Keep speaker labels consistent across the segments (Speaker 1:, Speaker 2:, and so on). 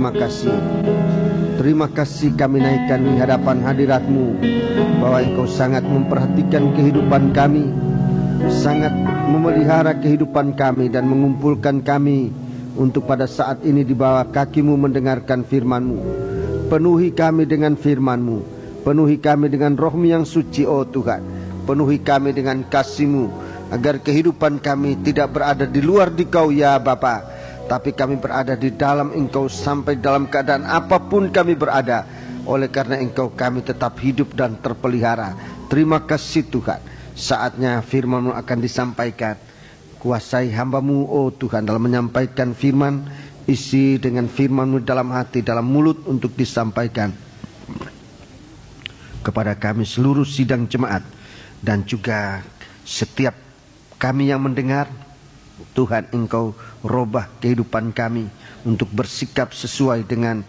Speaker 1: Terima kasih. Terima kasih kami naikkan di hadapan hadirat-Mu, bahwa Engkau sangat memperhatikan kehidupan kami, sangat memelihara kehidupan kami, dan mengumpulkan kami untuk pada saat ini di bawah kaki-Mu mendengarkan firman-Mu. Penuhi kami dengan firman-Mu, penuhi kami dengan Roh-Mu yang suci, oh Tuhan. Penuhi kami dengan kasih-Mu, agar kehidupan kami tidak berada di luar Dikau ya Bapa, tapi kami berada di dalam Engkau sampai dalam keadaan apapun kami berada. Oleh karena Engkau kami tetap hidup dan terpelihara. Terima kasih Tuhan. Saatnya firman-Mu akan disampaikan. Kuasai hamba-Mu oh Tuhan dalam menyampaikan firman. Isi dengan firman-Mu dalam hati, dalam mulut untuk disampaikan kepada kami seluruh sidang jemaat, dan juga setiap kami yang mendengar. Tuhan, Engkau robah kehidupan kami untuk bersikap sesuai dengan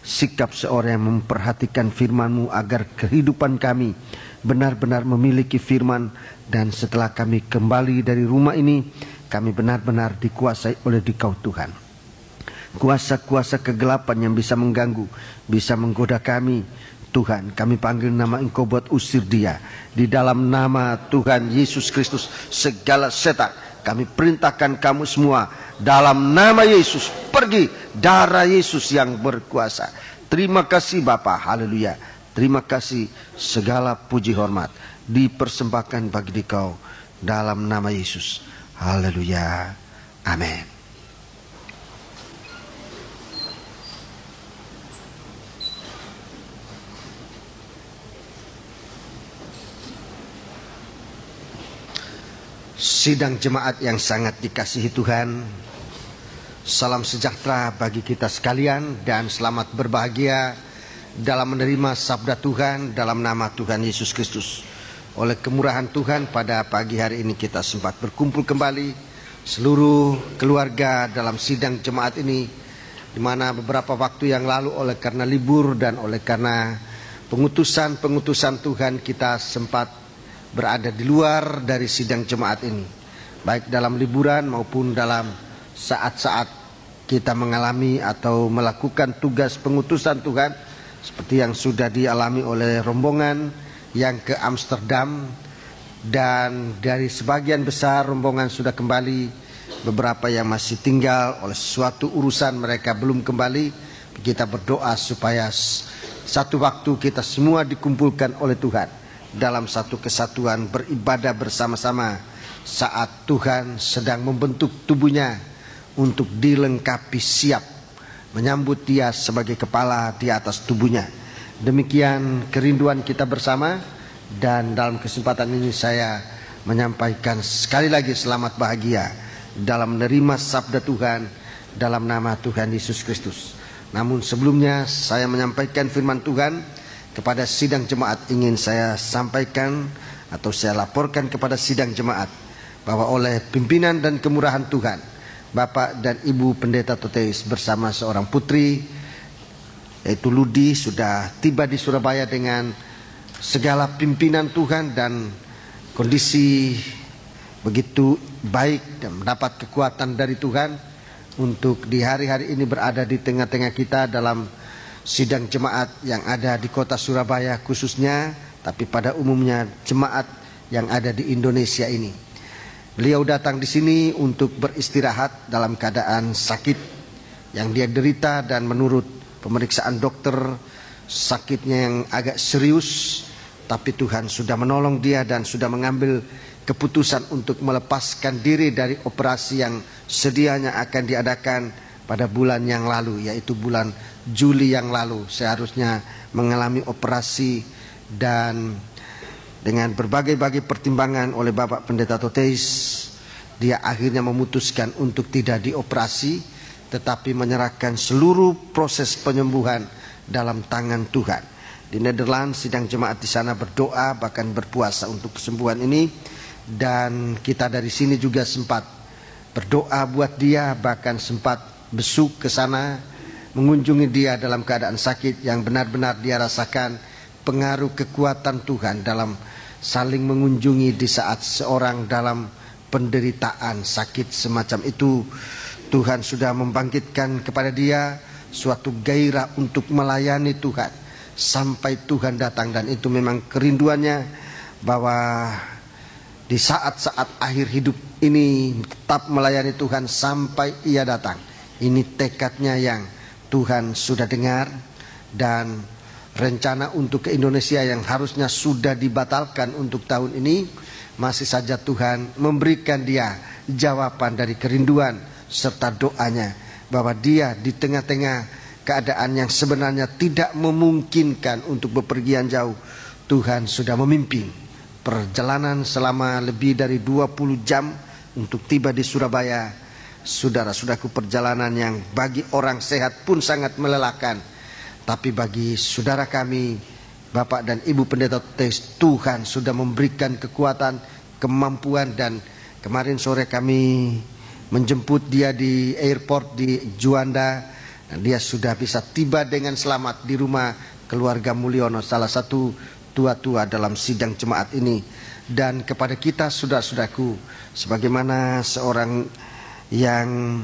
Speaker 1: sikap seorang yang memperhatikan firman-Mu, agar kehidupan kami benar-benar memiliki firman. Dan setelah kami kembali dari rumah ini, kami benar-benar dikuasai oleh Dikau Tuhan. Kuasa-kuasa kegelapan yang bisa mengganggu, bisa menggoda kami, Tuhan, kami panggil nama Engkau buat usir dia. Di dalam nama Tuhan Yesus Kristus, segala setan kami perintahkan kamu semua dalam nama Yesus, pergi. Darah Yesus yang berkuasa. Terima kasih Bapa, haleluya. Terima kasih, segala puji hormat dipersembahkan bagi Dikau dalam nama Yesus, haleluya, amin. Sidang jemaat yang sangat dikasihi Tuhan, salam sejahtera bagi kita sekalian, dan selamat berbahagia dalam menerima sabda Tuhan dalam nama Tuhan Yesus Kristus. Oleh kemurahan Tuhan, pada pagi hari ini kita sempat berkumpul kembali seluruh keluarga dalam sidang jemaat ini, di mana beberapa waktu yang lalu oleh karena libur dan oleh karena pengutusan Tuhan, kita sempat berada di luar dari sidang jemaat ini, baik dalam liburan maupun dalam saat-saat kita mengalami atau melakukan tugas pengutusan Tuhan, seperti yang sudah dialami oleh rombongan yang ke Amsterdam. Dan dari sebagian besar rombongan sudah kembali, beberapa yang masih tinggal oleh suatu urusan mereka belum kembali. Kita berdoa supaya satu waktu kita semua dikumpulkan oleh Tuhan dalam satu kesatuan, beribadah bersama-sama saat Tuhan sedang membentuk tubuhnya untuk dilengkapi siap menyambut dia sebagai kepala di atas tubuhnya. Demikian kerinduan kita bersama, dan dalam kesempatan ini saya menyampaikan sekali lagi selamat bahagia dalam menerima sabda Tuhan dalam nama Tuhan Yesus Kristus. Namun sebelumnya saya menyampaikan firman Tuhan kepada sidang jemaat, ingin saya sampaikan atau saya laporkan kepada sidang jemaat bahwa oleh pimpinan dan kemurahan Tuhan, Bapak dan Ibu Pendeta Toteis bersama seorang putri yaitu Ludi sudah tiba di Surabaya dengan segala pimpinan Tuhan dan kondisi begitu baik, dan mendapat kekuatan dari Tuhan untuk di hari-hari ini berada di tengah-tengah kita dalam sidang jemaat yang ada di kota Surabaya khususnya, tapi pada umumnya jemaat yang ada di Indonesia ini. Beliau datang di sini untuk beristirahat dalam keadaan sakit yang dia derita, dan menurut pemeriksaan dokter sakitnya yang agak serius, tapi Tuhan sudah menolong dia dan sudah mengambil keputusan untuk melepaskan diri dari operasi yang sedianya akan diadakan pada bulan yang lalu, yaitu bulan Juli yang lalu. Seharusnya mengalami operasi, dan dengan berbagai-bagai pertimbangan oleh Bapak Pendeta Toteis, dia akhirnya memutuskan untuk tidak dioperasi, tetapi menyerahkan seluruh proses penyembuhan dalam tangan Tuhan. Di Netherlands sidang jemaat di sana berdoa, bahkan berpuasa untuk kesembuhan ini, dan kita dari sini juga sempat berdoa buat dia, bahkan sempat besuk ke sana, mengunjungi dia dalam keadaan sakit yang benar-benar dia rasakan pengaruh kekuatan Tuhan dalam saling mengunjungi di saat seorang dalam penderitaan sakit semacam itu. Tuhan sudah membangkitkan kepada dia suatu gairah untuk melayani Tuhan sampai Tuhan datang. Dan itu memang kerinduannya, bahwa di saat-saat akhir hidup ini tetap melayani Tuhan sampai Ia datang. Ini tekadnya yang Tuhan sudah dengar, dan rencana untuk ke Indonesia yang harusnya sudah dibatalkan untuk tahun ini, masih saja Tuhan memberikan dia jawaban dari kerinduan serta doanya, bahwa dia di tengah-tengah keadaan yang sebenarnya tidak memungkinkan untuk bepergian jauh, Tuhan sudah memimpin perjalanan selama lebih dari 20 jam untuk tiba di Surabaya. Saudara-saudaraku, perjalanan yang bagi orang sehat pun sangat melelahkan, tapi bagi saudara kami, Bapak dan Ibu Pendeta Toteis, Tuhan sudah memberikan kekuatan, kemampuan. Dan kemarin sore kami menjemput dia di airport di Juanda, dan dia sudah bisa tiba dengan selamat di rumah keluarga Mulyono, salah satu tua-tua dalam sidang jemaat ini. Dan kepada kita, saudara-saudaraku, sebagaimana seorang yang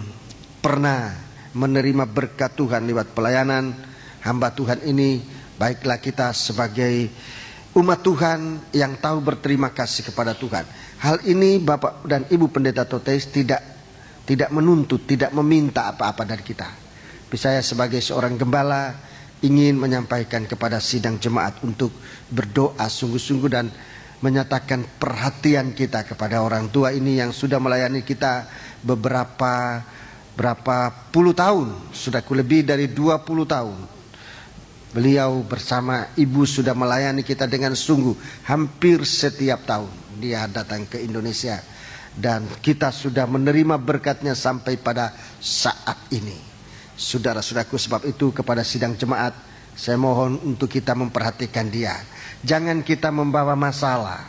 Speaker 1: pernah menerima berkat Tuhan lewat pelayanan hamba Tuhan ini, baiklah kita sebagai umat Tuhan yang tahu berterima kasih kepada Tuhan. Hal ini Bapak dan Ibu Pendeta Toteis tidak menuntut, tidak meminta apa-apa dari kita. Tapi saya sebagai seorang gembala ingin menyampaikan kepada sidang jemaat untuk berdoa sungguh-sungguh dan menyatakan perhatian kita kepada orang tua ini yang sudah melayani kita berapa puluh tahun, sudah lebih dari 20 tahun. Beliau bersama ibu sudah melayani kita dengan sungguh hampir setiap tahun. Dia datang ke Indonesia dan kita sudah menerima berkatnya sampai pada saat ini. Saudara-saudaraku, sebab itu kepada sidang jemaat saya mohon untuk kita memperhatikan dia. Jangan kita membawa masalah,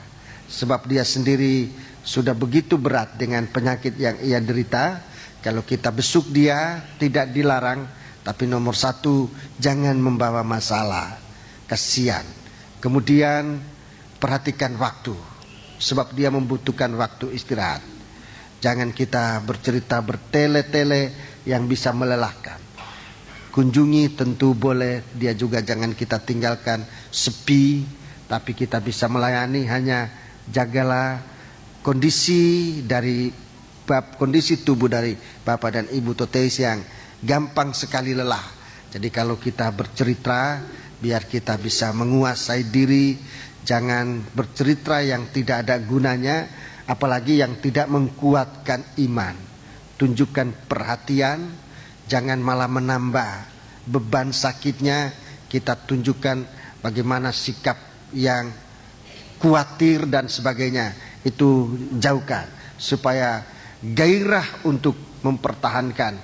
Speaker 1: sebab dia sendiri sudah begitu berat dengan penyakit yang ia derita. Kalau kita besuk dia tidak dilarang, tapi nomor satu, jangan membawa masalah, kasihan. Kemudian perhatikan waktu, sebab dia membutuhkan waktu istirahat. Jangan kita bercerita bertele-tele yang bisa melelahkan. Kunjungi tentu boleh, dia juga jangan kita tinggalkan sepi, tapi kita bisa melayani. Hanya jagalah kondisi tubuh dari Bapak dan Ibu Toteis yang gampang sekali lelah. Jadi kalau kita bercerita, biar kita bisa menguasai diri. Jangan bercerita yang tidak ada gunanya, apalagi yang tidak menguatkan iman. Tunjukkan perhatian, jangan malah menambah beban sakitnya. Kita tunjukkan bagaimana sikap yang khawatir dan sebagainya, itu jauhkan, supaya gairah untuk mempertahankan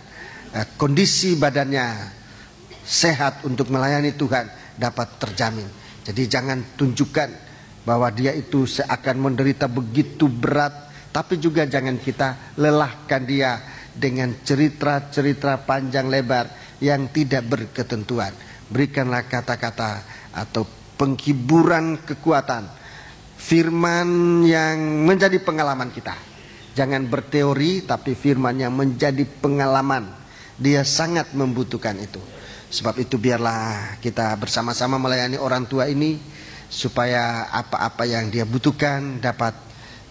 Speaker 1: kondisi badannya sehat untuk melayani Tuhan dapat terjamin. Jadi jangan tunjukkan bahwa dia itu seakan menderita begitu berat, tapi juga jangan kita lelahkan dia dengan cerita-cerita panjang lebar yang tidak berketentuan. Berikanlah kata-kata atau penghiburan kekuatan, firman yang menjadi pengalaman kita. Jangan berteori, tapi firman yang menjadi pengalaman. Dia sangat membutuhkan itu. Sebab itu biarlah kita bersama-sama melayani orang tua ini, supaya apa-apa yang dia butuhkan dapat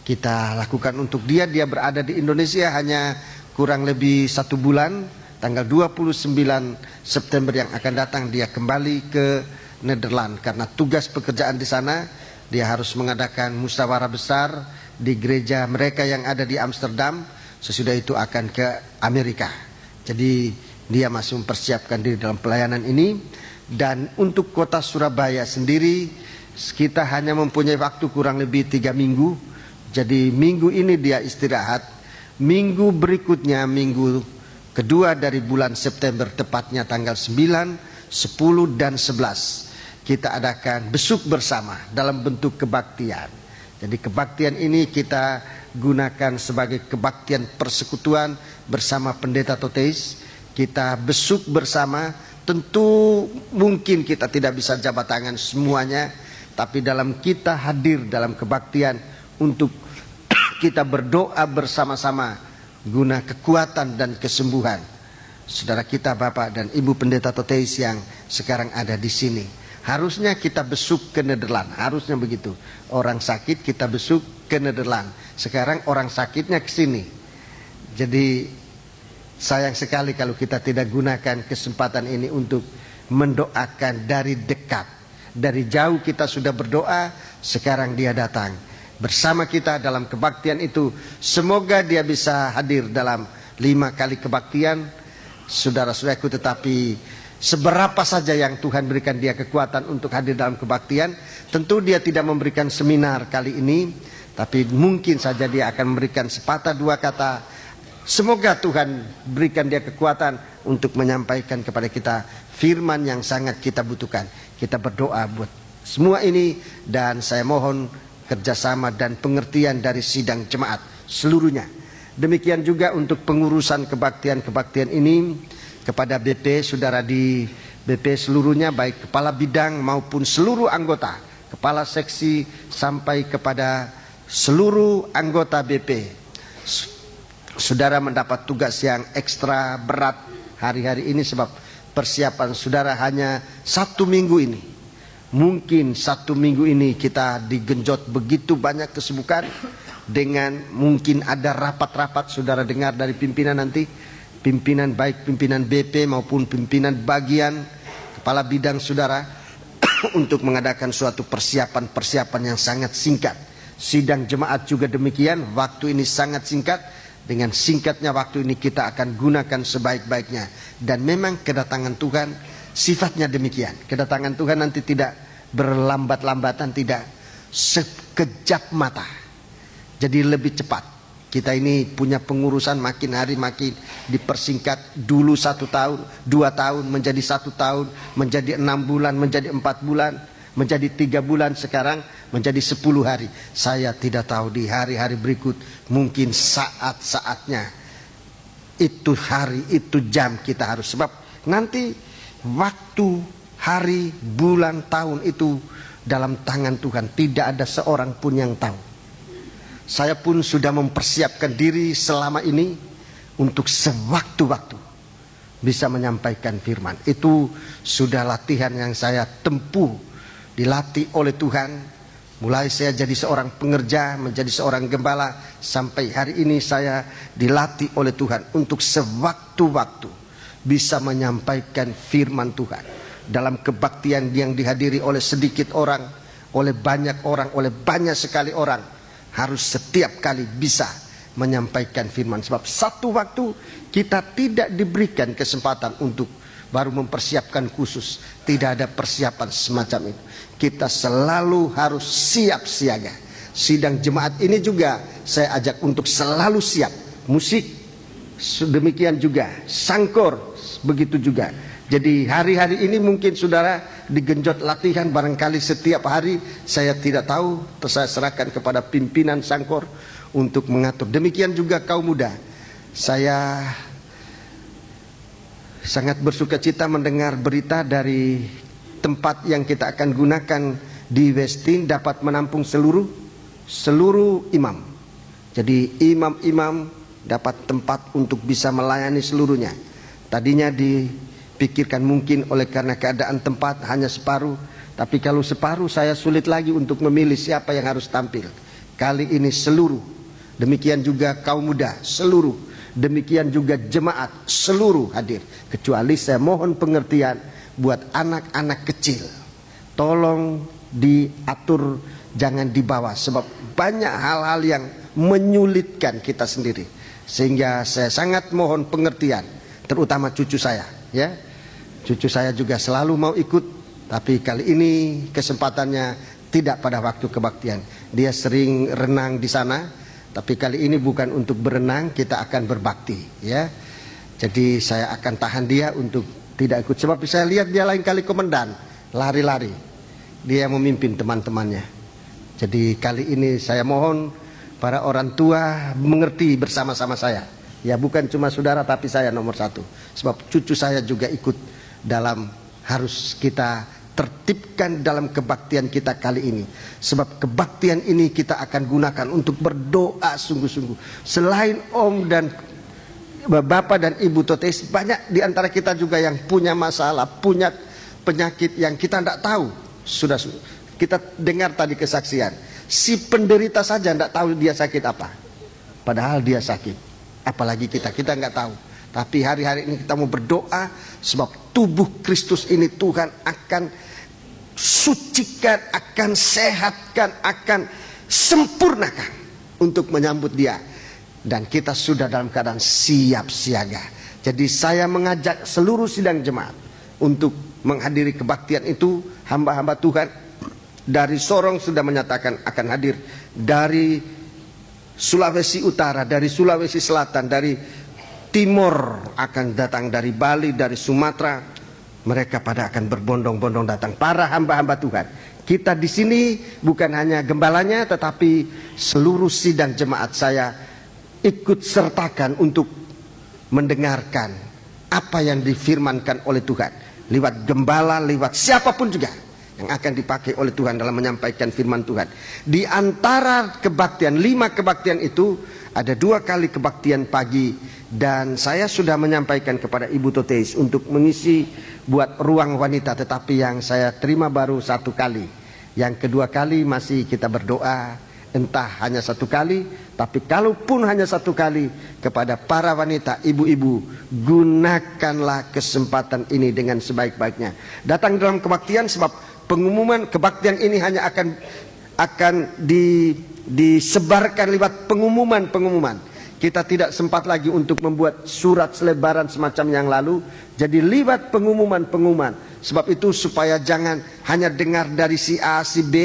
Speaker 1: kita lakukan untuk dia. Dia berada di Indonesia hanya kurang lebih 1 bulan. Tanggal 29 September yang akan datang dia kembali ke Nederland. Karena tugas pekerjaan di sana, dia harus mengadakan musyawarah besar di gereja mereka yang ada di Amsterdam. Sesudah itu akan ke Amerika. Jadi dia masih mempersiapkan diri dalam pelayanan ini. Dan untuk kota Surabaya sendiri, kita hanya mempunyai waktu kurang lebih 3 minggu. Jadi minggu ini dia istirahat. Minggu berikutnya, minggu kedua dari bulan September, tepatnya tanggal 9, 10 dan 11, kita adakan besuk bersama dalam bentuk kebaktian. Jadi kebaktian ini kita gunakan sebagai kebaktian persekutuan bersama Pendeta Toteis. Kita besuk bersama. Tentu mungkin kita tidak bisa jabat tangan semuanya, tapi dalam kita hadir dalam kebaktian untuk kita berdoa bersama-sama guna kekuatan dan kesembuhan saudara kita Bapak dan Ibu Pendeta Toteis yang sekarang ada di sini. Harusnya kita besuk ke Nederland, harusnya begitu. Orang sakit kita besuk ke Nederland. Sekarang orang sakitnya ke sini. Jadi sayang sekali kalau kita tidak gunakan kesempatan ini untuk mendoakan dari dekat. Dari jauh kita sudah berdoa, sekarang dia datang bersama kita dalam kebaktian itu. Semoga dia bisa hadir dalam 5 kali kebaktian, saudara-saudaraku. Tetapi seberapa saja yang Tuhan berikan dia kekuatan untuk hadir dalam kebaktian, tentu dia tidak memberikan seminar kali ini, tapi mungkin saja dia akan memberikan sepatah dua kata. Semoga Tuhan berikan dia kekuatan untuk menyampaikan kepada kita firman yang sangat kita butuhkan. Kita berdoa buat semua ini, dan saya mohon kerjasama dan pengertian dari sidang jemaat seluruhnya. Demikian juga untuk pengurusan kebaktian-kebaktian ini kepada BP, saudara di BP seluruhnya, baik kepala bidang maupun seluruh anggota, kepala seksi sampai kepada seluruh anggota BP. Saudara mendapat tugas yang ekstra berat hari-hari ini sebab persiapan saudara hanya 1 minggu ini. Mungkin 1 minggu ini kita digenjot begitu banyak kesibukan, dengan mungkin ada rapat-rapat saudara dengar dari pimpinan nanti, pimpinan baik pimpinan BP maupun pimpinan bagian, kepala bidang saudara untuk mengadakan suatu persiapan yang sangat singkat. Sidang jemaat juga demikian, waktu ini sangat singkat. Dengan singkatnya waktu ini kita akan gunakan sebaik-baiknya. Dan memang kedatangan Tuhan sifatnya demikian. Kedatangan Tuhan nanti tidak berlambat-lambatan, tidak sekejap mata. Jadi lebih cepat. Kita ini punya pengurusan makin hari makin dipersingkat. Dulu 1 tahun, 2 tahun, menjadi 1 tahun, menjadi 6 bulan, menjadi 4 bulan, menjadi 3 bulan, sekarang menjadi 10 hari. Saya tidak tahu di hari-hari berikut, mungkin saat-saatnya, itu hari, itu jam kita harus. Sebab nanti waktu, hari, bulan, tahun itu dalam tangan Tuhan. Tidak ada seorang pun yang tahu. Saya pun sudah mempersiapkan diri selama ini untuk sewaktu-waktu bisa menyampaikan firman. Itu sudah latihan yang saya tempuh, dilatih oleh Tuhan. Mulai saya jadi seorang pengerja, menjadi seorang gembala, sampai hari ini saya dilatih oleh Tuhan untuk sewaktu-waktu bisa menyampaikan firman Tuhan. Dalam kebaktian yang dihadiri oleh sedikit orang, oleh banyak orang, oleh banyak sekali orang, harus setiap kali bisa menyampaikan firman. Sebab satu waktu kita tidak diberikan kesempatan untuk baru mempersiapkan khusus. Tidak ada persiapan semacam itu. Kita selalu harus siap siaga. Sidang jemaat ini juga saya ajak untuk selalu siap. Musik demikian juga, sangkor begitu juga. Jadi hari-hari ini mungkin saudara digenjot latihan barangkali setiap hari. Saya tidak tahu, saya serahkan kepada pimpinan sangkor untuk mengatur. Demikian juga kaum muda. Saya sangat bersuka cita mendengar berita dari tempat yang kita akan gunakan di Westin dapat menampung seluruh imam. Jadi imam-imam dapat tempat untuk bisa melayani seluruhnya. Tadinya dipikirkan mungkin oleh karena keadaan tempat hanya separuh, tapi kalau separuh saya sulit lagi untuk memilih siapa yang harus tampil. Kali ini seluruh, demikian juga kaum muda seluruh, demikian juga jemaat seluruh hadir. Kecuali saya mohon pengertian buat anak-anak kecil, tolong diatur, jangan dibawa, sebab banyak hal-hal yang menyulitkan kita sendiri. Sehingga saya sangat mohon pengertian, terutama cucu saya, ya. Cucu saya juga selalu mau ikut, tapi kali ini kesempatannya tidak pada waktu kebaktian. Dia sering renang di sana, tapi kali ini bukan untuk berenang, kita akan berbakti, ya. Jadi saya akan tahan dia untuk tidak ikut, sebab saya lihat dia lain kali komandan, lari-lari. Dia memimpin teman-temannya. Jadi kali ini saya mohon para orang tua mengerti bersama-sama saya. Ya bukan cuma saudara, tapi saya nomor 1. Sebab cucu saya juga ikut dalam, harus kita tertibkan dalam kebaktian kita kali ini. Sebab kebaktian ini kita akan gunakan untuk berdoa sungguh-sungguh. Selain om dan Bapak dan Ibu Totes, banyak di antara kita juga yang punya masalah, punya penyakit yang kita tidak tahu. Sudah kita dengar tadi kesaksian, si penderita saja tidak tahu dia sakit apa, padahal dia sakit. Apalagi kita nggak tahu. Tapi hari-hari ini kita mau berdoa, sebab tubuh Kristus ini Tuhan akan sucikan, akan sehatkan, akan sempurnakan untuk menyambut dia. Dan kita sudah dalam keadaan siap siaga. Jadi saya mengajak seluruh sidang jemaat untuk menghadiri kebaktian itu. Hamba-hamba Tuhan dari Sorong sudah menyatakan akan hadir, dari Sulawesi Utara, dari Sulawesi Selatan, dari Timur akan datang, dari Bali, dari Sumatera. Mereka pada akan berbondong-bondong datang, para hamba-hamba Tuhan. Kita di sini bukan hanya gembalanya, tetapi seluruh sidang jemaat saya ikut sertakan untuk mendengarkan apa yang difirmankan oleh Tuhan lewat gembala, lewat siapapun juga yang akan dipakai oleh Tuhan dalam menyampaikan firman Tuhan. Di antara kebaktian, 5 kebaktian itu ada 2 kali kebaktian pagi, dan saya sudah menyampaikan kepada Ibu Totes untuk mengisi buat ruang wanita, tetapi yang saya terima baru 1 kali. Yang kedua kali masih kita berdoa, entah hanya 1 kali, tapi kalaupun hanya 1 kali, kepada para wanita, ibu-ibu, gunakanlah kesempatan ini dengan sebaik-baiknya. Datang dalam kebaktian, sebab pengumuman kebaktian ini hanya akan disebarkan lewat pengumuman. Kita tidak sempat lagi untuk membuat surat selebaran semacam yang lalu. Jadi lewat pengumuman. Sebab itu supaya jangan hanya dengar dari si A, si B,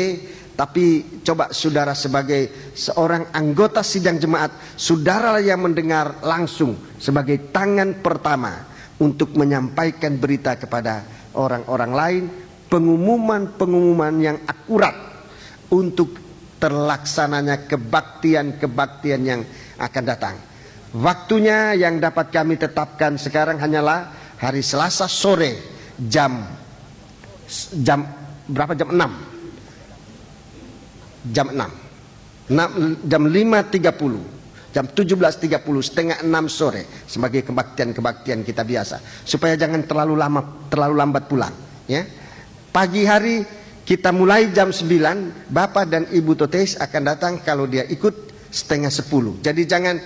Speaker 1: tapi coba saudara sebagai seorang anggota sidang jemaat, saudara yang mendengar langsung sebagai tangan pertama untuk menyampaikan berita kepada orang-orang lain, pengumuman yang akurat untuk terlaksananya kebaktian yang akan datang. Waktunya yang dapat kami tetapkan sekarang hanyalah hari Selasa sore jam berapa? Jam 6. Jam 5.30, jam 17.30, setengah 6 sore sebagai kebaktian kita biasa, supaya jangan terlalu lambat pulang, ya. Pagi hari kita mulai jam 9. Bapak dan Ibu Totes akan datang kalau dia ikut setengah 10. Jadi jangan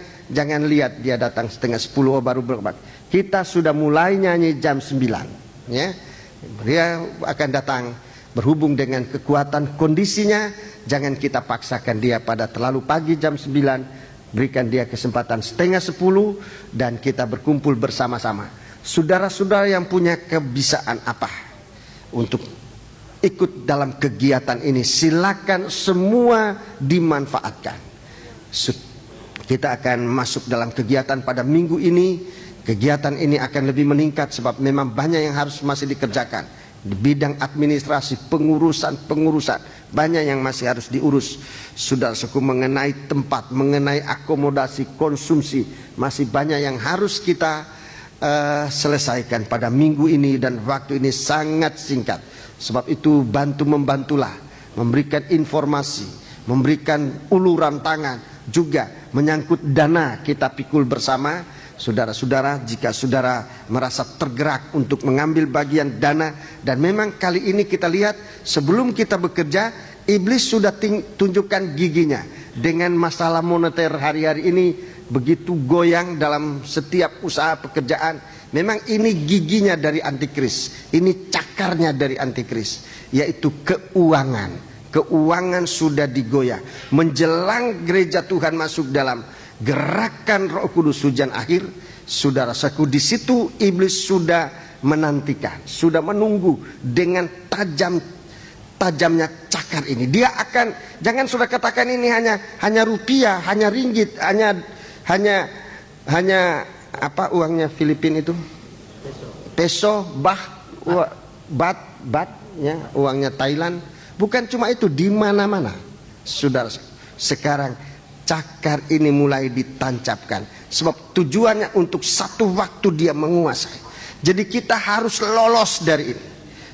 Speaker 1: lihat dia datang setengah 10 baru berbakti. Kita sudah mulai nyanyi jam 9, ya. Dia akan datang berhubung dengan kekuatan kondisinya. Jangan kita paksakan dia pada terlalu pagi jam 9. Berikan dia kesempatan setengah 10 dan kita berkumpul bersama-sama. Saudara-saudara yang punya kebisaan apa untuk ikut dalam kegiatan ini, silakan semua dimanfaatkan. Kita akan masuk dalam kegiatan pada minggu ini. Kegiatan ini akan lebih meningkat sebab memang banyak yang harus masih dikerjakan. Di bidang administrasi, pengurusan, banyak yang masih harus diurus. Saudara-saudaraku, mengenai tempat, mengenai akomodasi, konsumsi, masih banyak yang harus kita selesaikan pada minggu ini, dan waktu ini sangat singkat. Sebab itu membantulah, memberikan informasi, memberikan uluran tangan, juga menyangkut dana kita pikul bersama. Saudara-saudara, jika saudara merasa tergerak untuk mengambil bagian dana, dan memang kali ini kita lihat sebelum kita bekerja, iblis sudah tunjukkan giginya dengan masalah moneter hari-hari ini begitu goyang dalam setiap usaha pekerjaan. Memang ini giginya dari antikris, ini cakarnya dari antikris, yaitu keuangan. Keuangan sudah digoyah. Menjelang gereja Tuhan masuk dalam gerakan Roh Kudus hujan akhir, saudara-saudaraku, di situ iblis sudah menantikan, sudah menunggu dengan tajamnya cakar ini. Dia akan, jangan sudah katakan ini hanya rupiah, hanya ringgit, hanya apa uangnya Filipina itu? Peso, bat, ya, uangnya Thailand. Bukan cuma itu, di mana-mana. Saudara, sekarang cakar ini mulai ditancapkan, sebab tujuannya untuk satu waktu dia menguasai. Jadi kita harus lolos dari ini.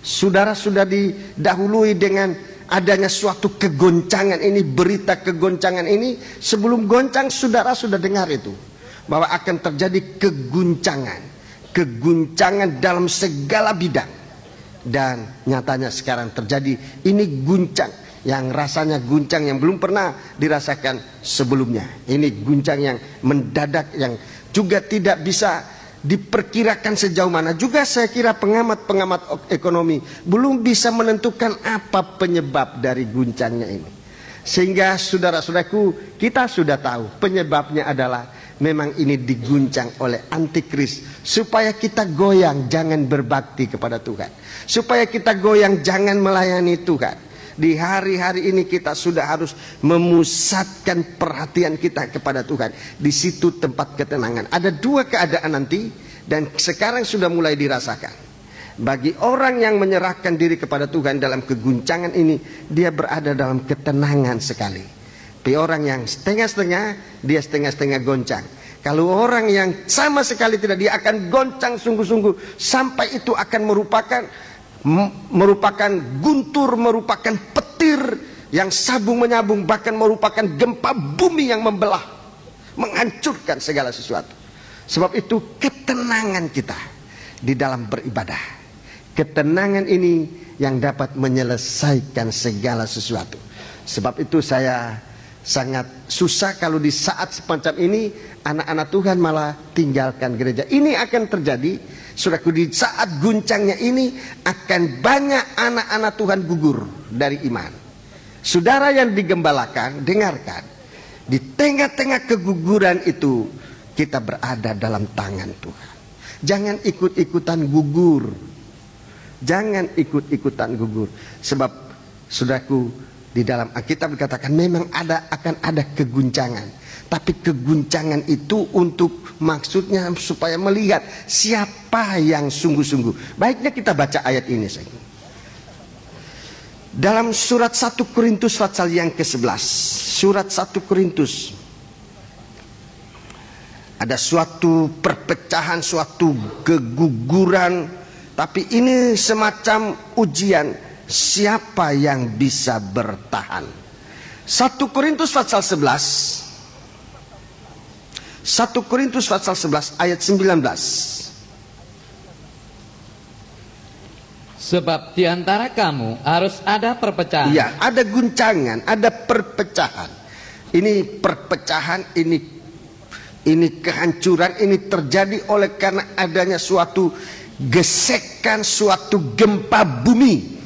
Speaker 1: Saudara sudah didahului dengan adanya suatu kegoncangan ini, berita kegoncangan ini. Sebelum goncang, saudara sudah dengar itu. bahwa akan terjadi keguncangan dalam segala bidang. Dan nyatanya sekarang terjadi. Ini guncang yang rasanya guncang yang belum pernah dirasakan sebelumnya. Ini guncang yang mendadak, yang juga tidak bisa diperkirakan sejauh mana. Juga saya kira pengamat ekonomi belum bisa menentukan apa penyebab dari guncangnya ini. Sehingga saudara-saudaraku, kita sudah tahu penyebabnya adalah memang ini diguncang oleh antikris, supaya kita goyang jangan berbakti kepada Tuhan, supaya kita goyang jangan melayani Tuhan. Di hari-hari ini kita sudah harus memusatkan perhatian kita kepada Tuhan. Di situ tempat ketenangan. Ada dua keadaan nanti, dan sekarang sudah mulai dirasakan. Bagi orang yang menyerahkan diri kepada Tuhan dalam keguncangan ini, dia berada dalam ketenangan sekali. Tapi orang yang setengah-setengah, dia setengah-setengah goncang. Kalau orang yang sama sekali tidak, dia akan goncang sungguh-sungguh. Sampai itu akan merupakan guntur, merupakan petir yang sabung menyambung, bahkan merupakan gempa bumi yang membelah, menghancurkan segala sesuatu. Sebab itu ketenangan kita di dalam beribadah, ketenangan ini yang dapat menyelesaikan segala sesuatu. Sebab itu saya sangat susah kalau di saat semacam ini anak-anak Tuhan malah tinggalkan gereja. Ini akan terjadi, saudaraku, di saat guncangnya ini akan banyak anak-anak Tuhan gugur dari iman. Saudara yang digembalakan, dengarkan, di tengah-tengah keguguran itu kita berada dalam tangan Tuhan. Jangan ikut-ikutan gugur. Jangan ikut-ikutan gugur. Sebab saudaraku, di dalam Alkitab dikatakan memang akan ada keguncangan. Tapi keguncangan itu untuk maksudnya supaya melihat siapa yang sungguh-sungguh. Baiknya kita baca ayat ini saja. Dalam surat 1 Korintus pasal yang ke-11. Surat 1 Korintus. Ada suatu perpecahan, suatu keguguran. Tapi ini semacam ujian, siapa yang bisa bertahan. 1 Korintus pasal 11. 1 Korintus pasal 11 ayat 19.
Speaker 2: Sebab di antara kamu harus ada perpecahan.
Speaker 1: Ya, ada guncangan, ada perpecahan. Ini perpecahan, ini kehancuran, ini terjadi oleh karena adanya suatu gesekan, suatu gempa bumi.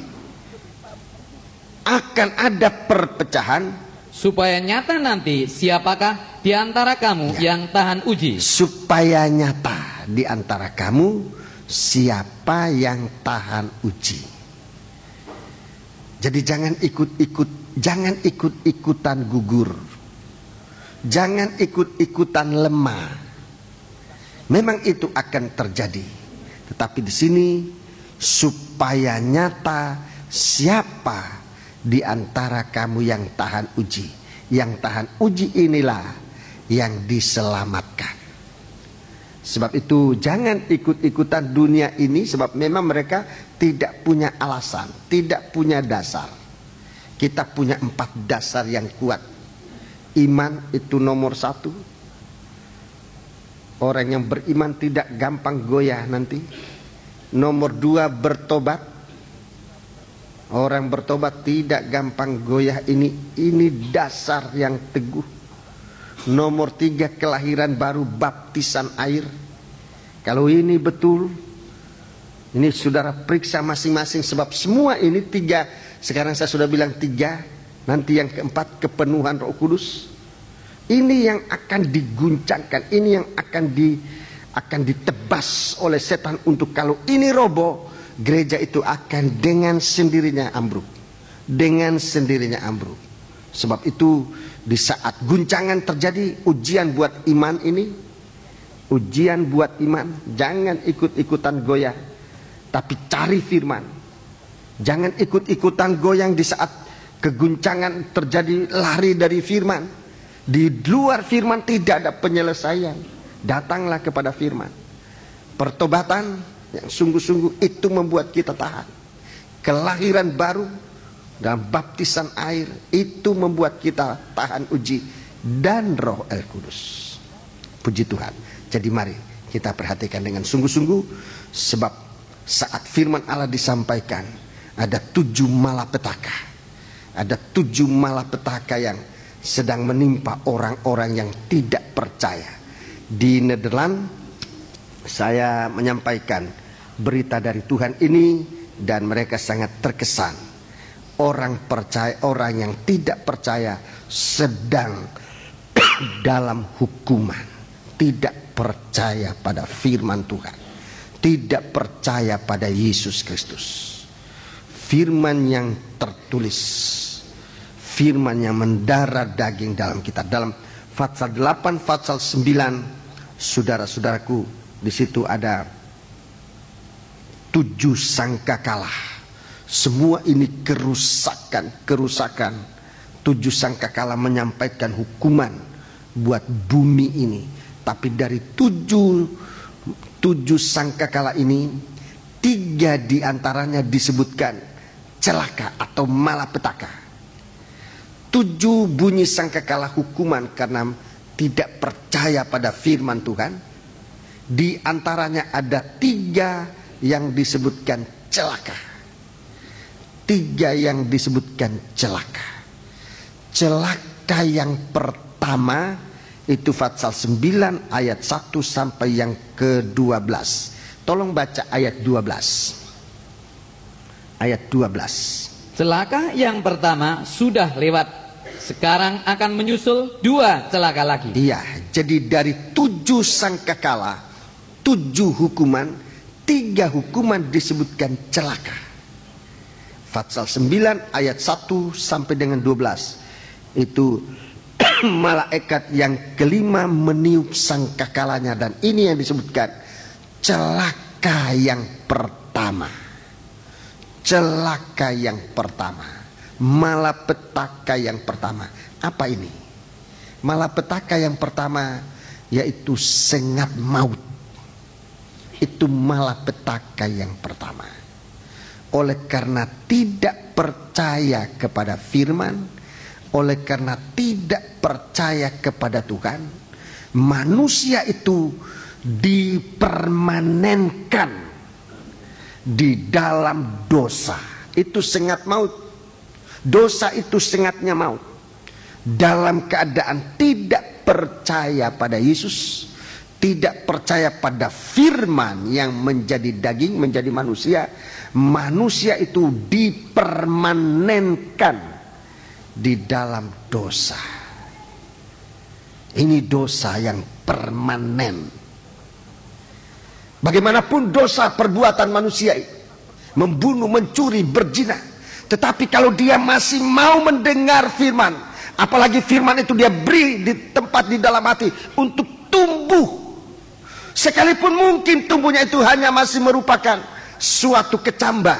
Speaker 1: Akan ada perpecahan,
Speaker 2: supaya nyata nanti siapakah di antara kamu yang tahan uji.
Speaker 1: Supaya nyata di antara kamu siapa yang tahan uji. Jadi jangan ikut-ikutan gugur. Jangan ikut-ikutan lemah. Memang itu akan terjadi. Tetapi di sini supaya nyata siapa di antara kamu yang tahan uji. Yang tahan uji inilah yang diselamatkan. Sebab itu jangan ikut-ikutan dunia ini, sebab memang mereka tidak punya alasan, tidak punya dasar. Kita punya 4 dasar yang kuat. Iman itu nomor 1. Orang yang beriman tidak gampang goyah nanti. Nomor 2, bertobat. Orang bertobat tidak gampang goyah. Ini dasar yang teguh. Nomor 3, kelahiran baru, baptisan air. Kalau ini betul, ini saudara periksa masing-masing. Sebab semua ini 3. Sekarang saya sudah bilang 3. Nanti yang keempat, kepenuhan Roh Kudus. Ini yang akan diguncangkan, ini yang akan ditebas oleh setan untuk kalau ini roboh, gereja itu akan dengan sendirinya ambruk. Dengan sendirinya ambruk. Sebab itu di saat guncangan terjadi, ujian buat iman ini, ujian buat iman, jangan ikut-ikutan goyah, tapi cari firman. Jangan ikut-ikutan goyang di saat keguncangan terjadi, lari dari firman. Di luar firman tidak ada penyelesaian. Datanglah kepada firman. Pertobatan yang sungguh-sungguh itu membuat kita tahan. Kelahiran baru dan baptisan air itu membuat kita tahan uji. Dan Roh El Kudus. Puji Tuhan. Jadi mari kita perhatikan dengan sungguh-sungguh, sebab saat firman Allah disampaikan ada 7 malapetaka. Ada 7 malapetaka yang sedang menimpa orang-orang yang tidak percaya. Di Nederland saya menyampaikan berita dari Tuhan ini dan mereka sangat terkesan. Orang percaya, orang yang tidak percaya sedang dalam hukuman. Tidak percaya pada firman Tuhan, tidak percaya pada Yesus Kristus. Firman yang tertulis, firman yang mendarah daging dalam kita. Dalam Fatsal 8, Fatsal 9, saudara-saudaraku, di situ ada 7 sangkakala. Semua ini kerusakan. 7 sangkakala menyampaikan hukuman buat bumi ini. Tapi dari 7 sangkakala ini, 3 diantaranya disebutkan celaka atau malapetaka. 7 bunyi sangkakala hukuman karena tidak percaya pada firman Tuhan. Di antaranya ada 3 yang disebutkan celaka. 3 yang disebutkan celaka. Celaka yang pertama itu Fatsal 9 ayat 1 sampai yang ke-12. Tolong baca ayat 12. Ayat 12.
Speaker 2: Celaka yang pertama sudah lewat, sekarang akan menyusul 2 celaka lagi.
Speaker 1: Iya, jadi dari 7 sangkakala, 7 hukuman, 3 hukuman disebutkan celaka. Fatsal 9 ayat 1 sampai dengan 12. Itu malaikat yang kelima meniup sangkakalanya, dan ini yang disebutkan celaka yang pertama. Celaka yang pertama, malapetaka yang pertama. Apa ini? Malapetaka yang pertama yaitu sengat maut. Itu malapetaka yang pertama. Oleh karena tidak percaya kepada firman, oleh karena tidak percaya kepada Tuhan, manusia itu dipermanenkan di dalam dosa. Itu sengat maut. Dosa itu sengatnya maut. Dalam keadaan tidak percaya pada Yesus, tidak percaya pada firman yang menjadi daging, menjadi manusia, manusia itu dipermanenkan di dalam dosa. Ini dosa yang permanen. Bagaimanapun dosa perbuatan manusia itu, membunuh, mencuri, berzina, tetapi kalau dia masih mau mendengar firman, apalagi firman itu dia beri di tempat di dalam hati untuk tumbuh, sekalipun mungkin tumbuhnya itu hanya masih merupakan suatu kecambah,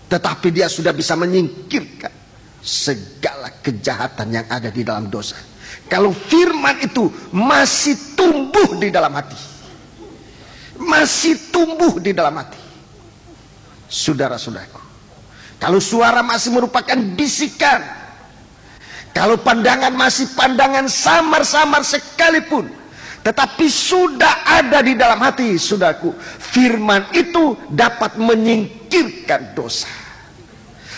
Speaker 1: tetapi dia sudah bisa menyingkirkan segala kejahatan yang ada di dalam dosa. Kalau firman itu masih tumbuh di dalam hati, masih tumbuh di dalam hati, saudara-saudaraku, kalau suara masih merupakan bisikan, kalau pandangan masih pandangan samar-samar sekalipun, tetapi sudah ada di dalam hati, saudaraku, firman itu dapat menyingkirkan dosa.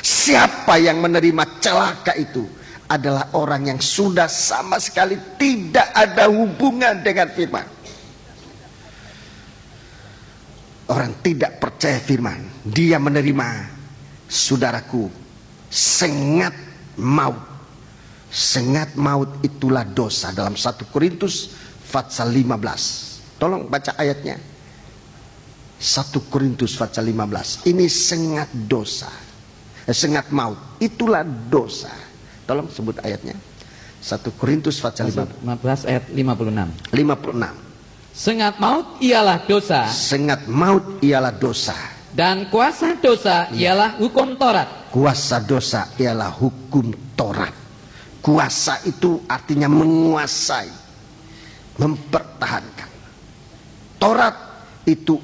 Speaker 1: Siapa yang menerima celaka itu adalah orang yang sudah sama sekali tidak ada hubungan dengan firman. Orang tidak percaya firman, dia menerima, saudaraku, sengat maut. Sengat maut itulah dosa. Dalam 1 Korintus Fatsal 15. Tolong baca ayatnya. 1 Korintus Fatsal 15. Ini sengat dosa. Sengat maut, itulah dosa. Tolong sebut ayatnya. 1 Korintus Fatsal
Speaker 2: 15 ayat 56.
Speaker 1: 56.
Speaker 2: Sengat maut ialah dosa,
Speaker 1: Sengat maut ialah dosa,
Speaker 2: dan kuasa dosa ialah hukum Taurat.
Speaker 1: kuasa dosa ialah hukum Taurat. Kuasa itu artinya menguasai, mempertahankan. Taurat itu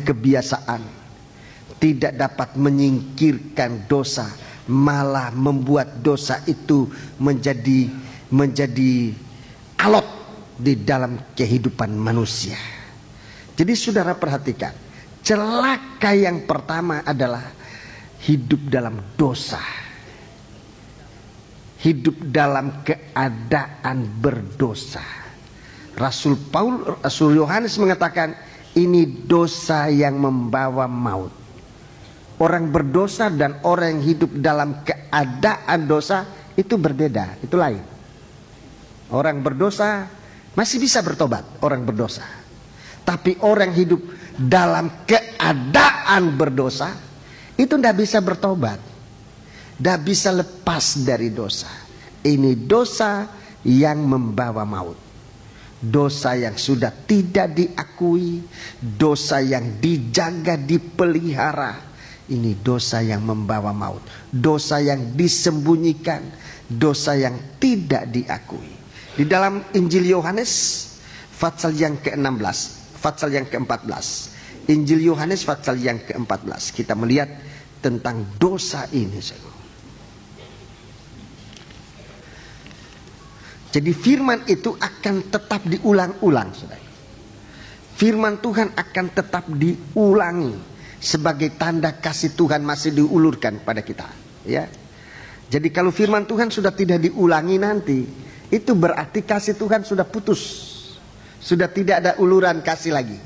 Speaker 1: kebiasaan, tidak dapat menyingkirkan dosa, malah membuat dosa itu menjadi alot di dalam kehidupan manusia. Jadi saudara perhatikan, celaka yang pertama adalah hidup dalam dosa, hidup dalam keadaan berdosa. Rasul Yohanes mengatakan ini dosa yang membawa maut. Orang berdosa dan orang yang hidup dalam keadaan dosa itu berbeda, itu lain. Orang berdosa masih bisa bertobat, orang berdosa. Tapi orang hidup dalam keadaan berdosa itu tidak bisa bertobat, tidak bisa lepas dari dosa. Ini dosa yang membawa maut. Dosa yang sudah tidak diakui, dosa yang dijaga, dipelihara, ini dosa yang membawa maut. Dosa yang disembunyikan, dosa yang tidak diakui. Di dalam Injil Yohanes pasal yang ke-16, pasal yang ke-14, Injil Yohanes pasal yang ke-14, kita melihat tentang dosa ini. Jadi firman itu akan tetap diulang-ulang, saudara. Firman Tuhan akan tetap diulangi sebagai tanda kasih Tuhan masih diulurkan pada kita, ya. Jadi kalau firman Tuhan sudah tidak diulangi nanti, itu berarti kasih Tuhan sudah putus, sudah tidak ada uluran kasih lagi.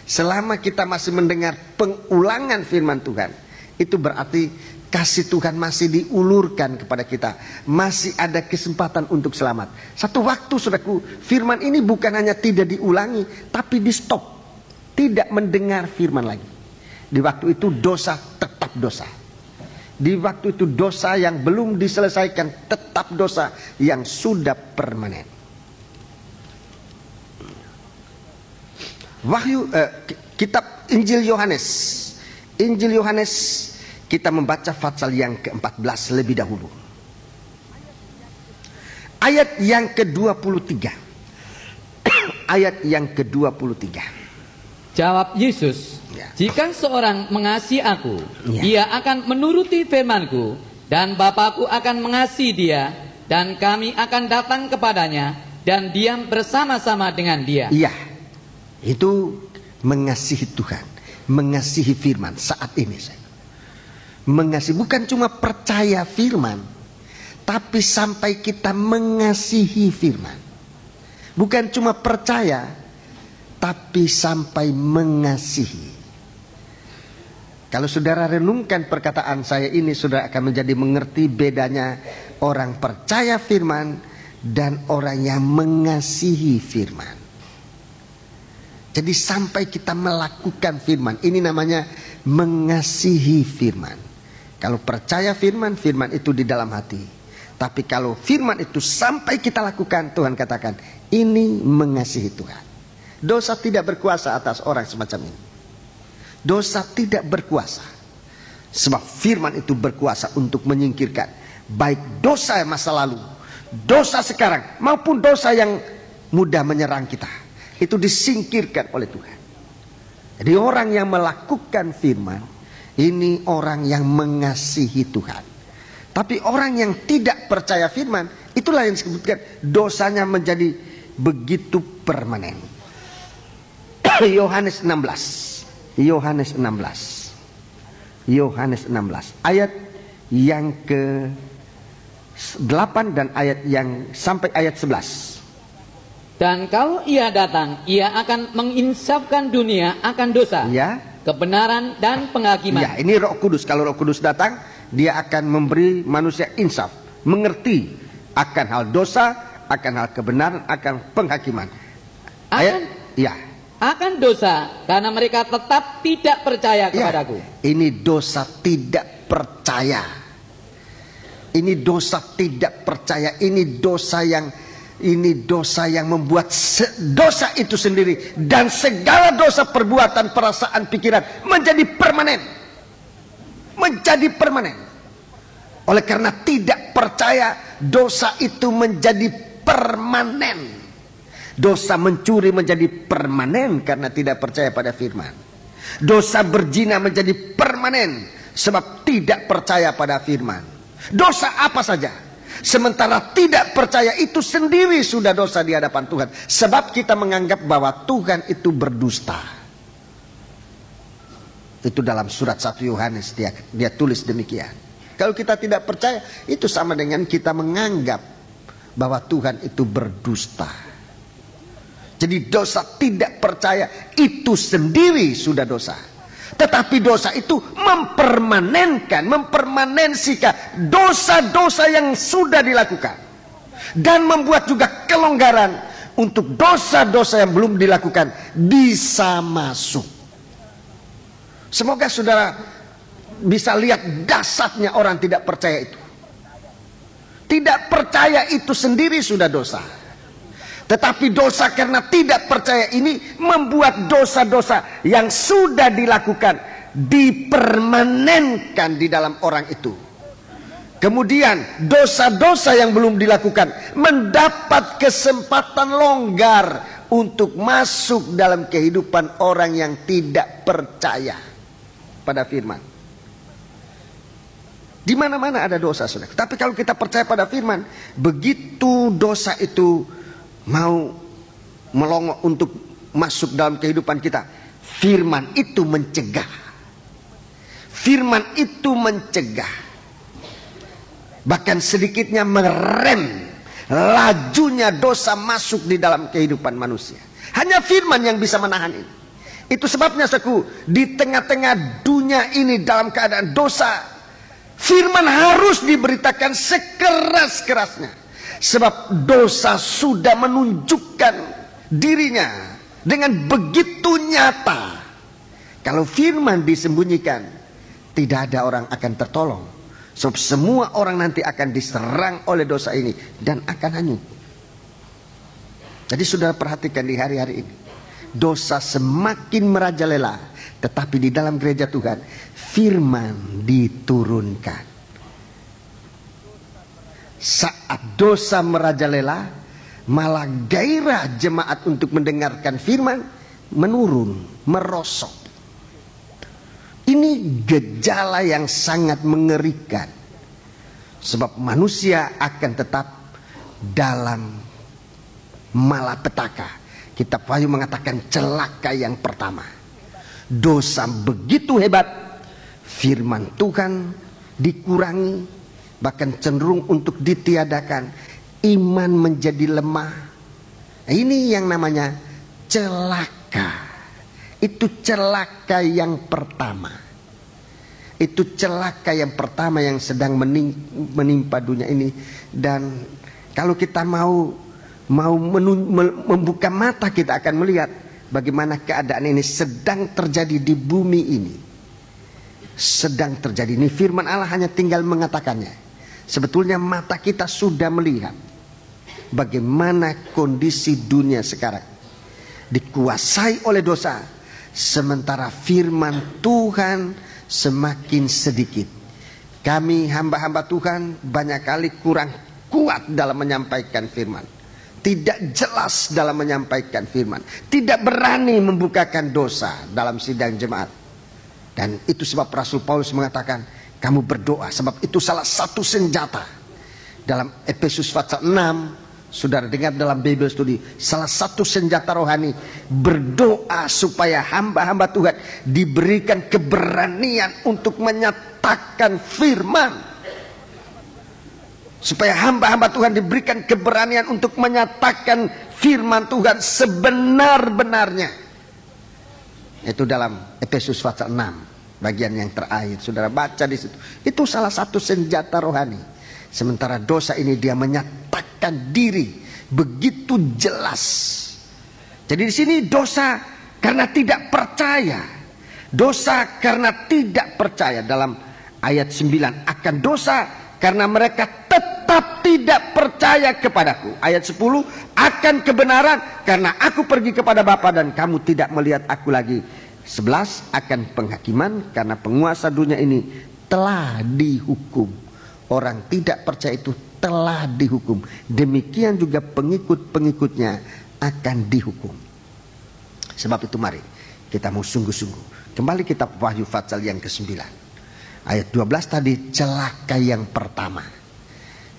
Speaker 1: Selama kita masih mendengar pengulangan firman Tuhan, itu berarti kasih Tuhan masih diulurkan kepada kita, masih ada kesempatan untuk selamat. Satu waktu, saudaraku, firman ini bukan hanya tidak diulangi, tapi di stop, tidak mendengar firman lagi. Di waktu itu dosa tetap dosa. Di waktu itu dosa yang belum diselesaikan tetap dosa yang sudah permanen. Kitab Injil Yohanes, kita membaca pasal yang ke-14 lebih dahulu. Ayat yang ke-23. Ayat yang ke-23.
Speaker 2: Jawab Yesus,
Speaker 1: Ya.
Speaker 2: jika seorang mengasihi aku,
Speaker 1: Ya.
Speaker 2: dia akan menuruti firman-Ku, dan Bapa-Ku akan mengasihi dia, dan kami akan datang kepadanya, dan diam bersama-sama dengan dia.
Speaker 1: Iya, itu mengasihi Tuhan, mengasihi firman saat ini. Mengasihi, bukan cuma percaya firman, tapi sampai kita mengasihi firman. Bukan cuma percaya, tapi sampai mengasihi. Kalau saudara renungkan perkataan saya ini, saudara akan menjadi mengerti bedanya orang percaya firman dan orang yang mengasihi firman. Jadi sampai kita melakukan firman, ini namanya mengasihi firman. Kalau percaya firman, firman itu di dalam hati. Tapi kalau firman itu sampai kita lakukan, Tuhan katakan, ini mengasihi Tuhan. Dosa tidak berkuasa atas orang semacam ini. Dosa tidak berkuasa. Sebab firman itu berkuasa untuk menyingkirkan baik dosa masa lalu, dosa sekarang, maupun dosa yang mudah menyerang kita. Itu disingkirkan oleh Tuhan. Jadi orang yang melakukan firman, ini orang yang mengasihi Tuhan. Tapi orang yang tidak percaya firman, itulah yang disebutkan dosanya menjadi begitu permanen. Yohanes 16. Yohanes 16. Yohanes 16. Ayat yang ke-8 dan ayat yang sampai ayat 11.
Speaker 2: Dan kalau ia datang, ia akan menginsafkan dunia akan dosa,
Speaker 1: Ya.
Speaker 2: kebenaran dan penghakiman.
Speaker 1: Ya, ini Roh Kudus. Kalau Roh Kudus datang, dia akan memberi manusia insaf, mengerti akan hal dosa, akan hal kebenaran, akan penghakiman.
Speaker 2: Akan dosa, karena mereka tetap tidak percaya kepadaku.
Speaker 1: Ini dosa tidak percaya. Ini dosa tidak percaya. Ini dosa yang membuat dosa itu sendiri dan segala dosa perbuatan, perasaan, pikiran menjadi permanen. Menjadi permanen. Oleh karena tidak percaya, dosa itu menjadi permanen. Dosa mencuri menjadi permanen karena tidak percaya pada firman. Dosa berzina menjadi permanen sebab tidak percaya pada firman. Dosa apa saja, sementara tidak percaya itu sendiri sudah dosa di hadapan Tuhan. Sebab kita menganggap bahwa Tuhan itu berdusta. Itu dalam surat 1 Yohanes dia tulis demikian. Kalau kita tidak percaya, itu sama dengan kita menganggap bahwa Tuhan itu berdusta. Jadi dosa tidak percaya itu sendiri sudah dosa. Tetapi dosa itu mempermanensikan dosa-dosa yang sudah dilakukan. Dan membuat juga kelonggaran untuk dosa-dosa yang belum dilakukan bisa masuk. Semoga saudara bisa lihat dahsyatnya orang tidak percaya itu. Tidak percaya itu sendiri sudah dosa. Tetapi dosa karena tidak percaya ini membuat dosa-dosa yang sudah dilakukan dipermanenkan di dalam orang itu. Kemudian dosa-dosa yang belum dilakukan mendapat kesempatan longgar untuk masuk dalam kehidupan orang yang tidak percaya pada firman. Di mana-mana ada dosa, saudara. Tapi kalau kita percaya pada firman, begitu dosa itu mau melongo untuk masuk dalam kehidupan kita, firman itu mencegah. Firman itu mencegah. Bahkan sedikitnya merem lajunya dosa masuk di dalam kehidupan manusia. Hanya firman yang bisa menahan ini. Itu sebabnya saudaraku, di tengah-tengah dunia ini dalam keadaan dosa, firman harus diberitakan sekeras-kerasnya. Sebab dosa sudah menunjukkan dirinya dengan begitu nyata. Kalau firman disembunyikan, tidak ada orang akan tertolong. Sebab semua orang nanti akan diserang oleh dosa ini dan akan hanyut. Jadi saudara perhatikan di hari-hari ini, dosa semakin merajalela, tetapi di dalam gereja Tuhan firman diturunkan. Saat dosa merajalela, malah gairah jemaat untuk mendengarkan firman menurun, merosot. Ini gejala yang sangat mengerikan. Sebab manusia akan tetap dalam malapetaka. Kitab Wahyu mengatakan celaka yang pertama. Dosa begitu hebat, firman Tuhan dikurangi, bahkan cenderung untuk ditiadakan, iman menjadi lemah. Ini yang namanya celaka. Itu celaka yang pertama. Itu celaka yang pertama yang sedang menimpa dunia ini. Dan kalau kita mau membuka mata, kita akan melihat bagaimana keadaan ini sedang terjadi di bumi ini. Sedang terjadi. Ini firman Allah hanya tinggal mengatakannya. Sebetulnya mata kita sudah melihat bagaimana kondisi dunia sekarang. Dikuasai oleh dosa. Sementara firman Tuhan semakin sedikit. Kami hamba-hamba Tuhan banyak kali kurang kuat dalam menyampaikan firman. Tidak jelas dalam menyampaikan firman. Tidak berani membukakan dosa dalam sidang jemaat. Dan itu sebab Rasul Paulus mengatakan, kamu berdoa, sebab itu salah satu senjata. Dalam Efesus pasal 6, saudara dengar dalam Bible Study, salah satu senjata rohani berdoa supaya hamba-hamba Tuhan diberikan keberanian untuk menyatakan firman. Supaya hamba-hamba Tuhan diberikan keberanian untuk menyatakan firman Tuhan sebenar-benarnya. Itu dalam Efesus pasal 6, bagian yang terakhir. Saudara baca di situ. Itu salah satu senjata rohani. Sementara dosa ini dia menyatakan diri begitu jelas. Jadi di sini dosa karena tidak percaya. Dosa karena tidak percaya. Dalam ayat 9, akan dosa karena mereka tetap tidak percaya kepadaku. Ayat 10, akan kebenaran karena aku pergi kepada Bapa dan kamu tidak melihat aku lagi. 11, akan penghakiman karena penguasa dunia ini telah dihukum. Orang tidak percaya itu telah dihukum. Demikian juga pengikut-pengikutnya akan dihukum. Sebab itu mari kita mau sungguh-sungguh. Kembali kitab Wahyu pasal yang ke-9. Ayat 12 tadi, celaka yang pertama.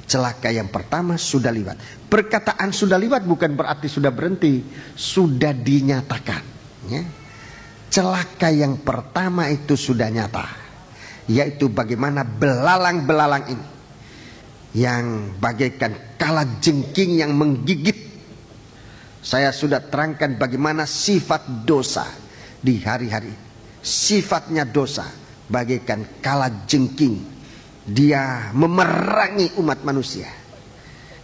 Speaker 1: Celaka yang pertama sudah lewat. Perkataan sudah lewat bukan berarti sudah berhenti. Sudah dinyatakan. Ya. Celaka yang pertama itu sudah nyata. Yaitu bagaimana belalang-belalang ini. Yang bagaikan kalajengking yang menggigit. Saya sudah terangkan bagaimana sifat dosa di hari-hari. Sifatnya dosa bagaikan kalajengking. Dia memerangi umat manusia.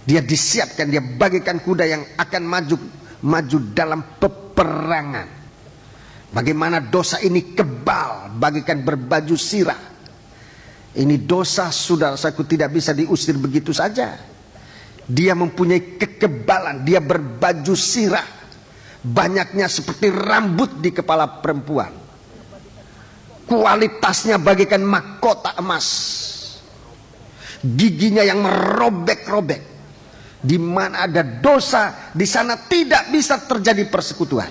Speaker 1: Dia disiapkan, dia bagaikan kuda yang akan maju dalam peperangan. Bagaimana dosa ini kebal bagaikan berbaju sirah. Ini dosa, saudara-saudaraku, tidak bisa diusir begitu saja. Dia mempunyai kekebalan, dia berbaju sirah. Banyaknya seperti rambut di kepala perempuan. Kualitasnya bagaikan mahkota emas. Giginya yang merobek-robek. Di mana ada dosa, di sana tidak bisa terjadi persekutuan.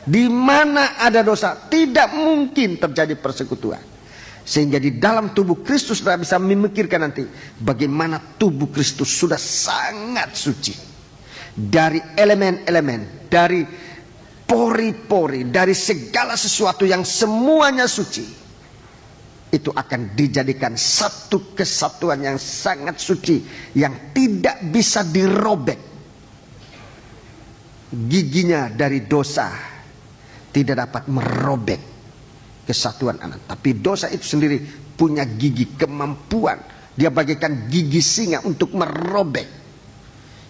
Speaker 1: Di mana ada dosa, tidak mungkin terjadi persekutuan. Sehingga di dalam tubuh Kristus sudah bisa memikirkan nanti bagaimana tubuh Kristus sudah sangat suci. Dari elemen-elemen, dari pori-pori, dari segala sesuatu yang semuanya suci. Itu akan dijadikan satu kesatuan yang sangat suci, yang tidak bisa dirobek. Giginya dari dosa tidak dapat merobek kesatuan anak. Tapi dosa itu sendiri punya gigi, kemampuan. Dia bagaikan gigi singa untuk merobek.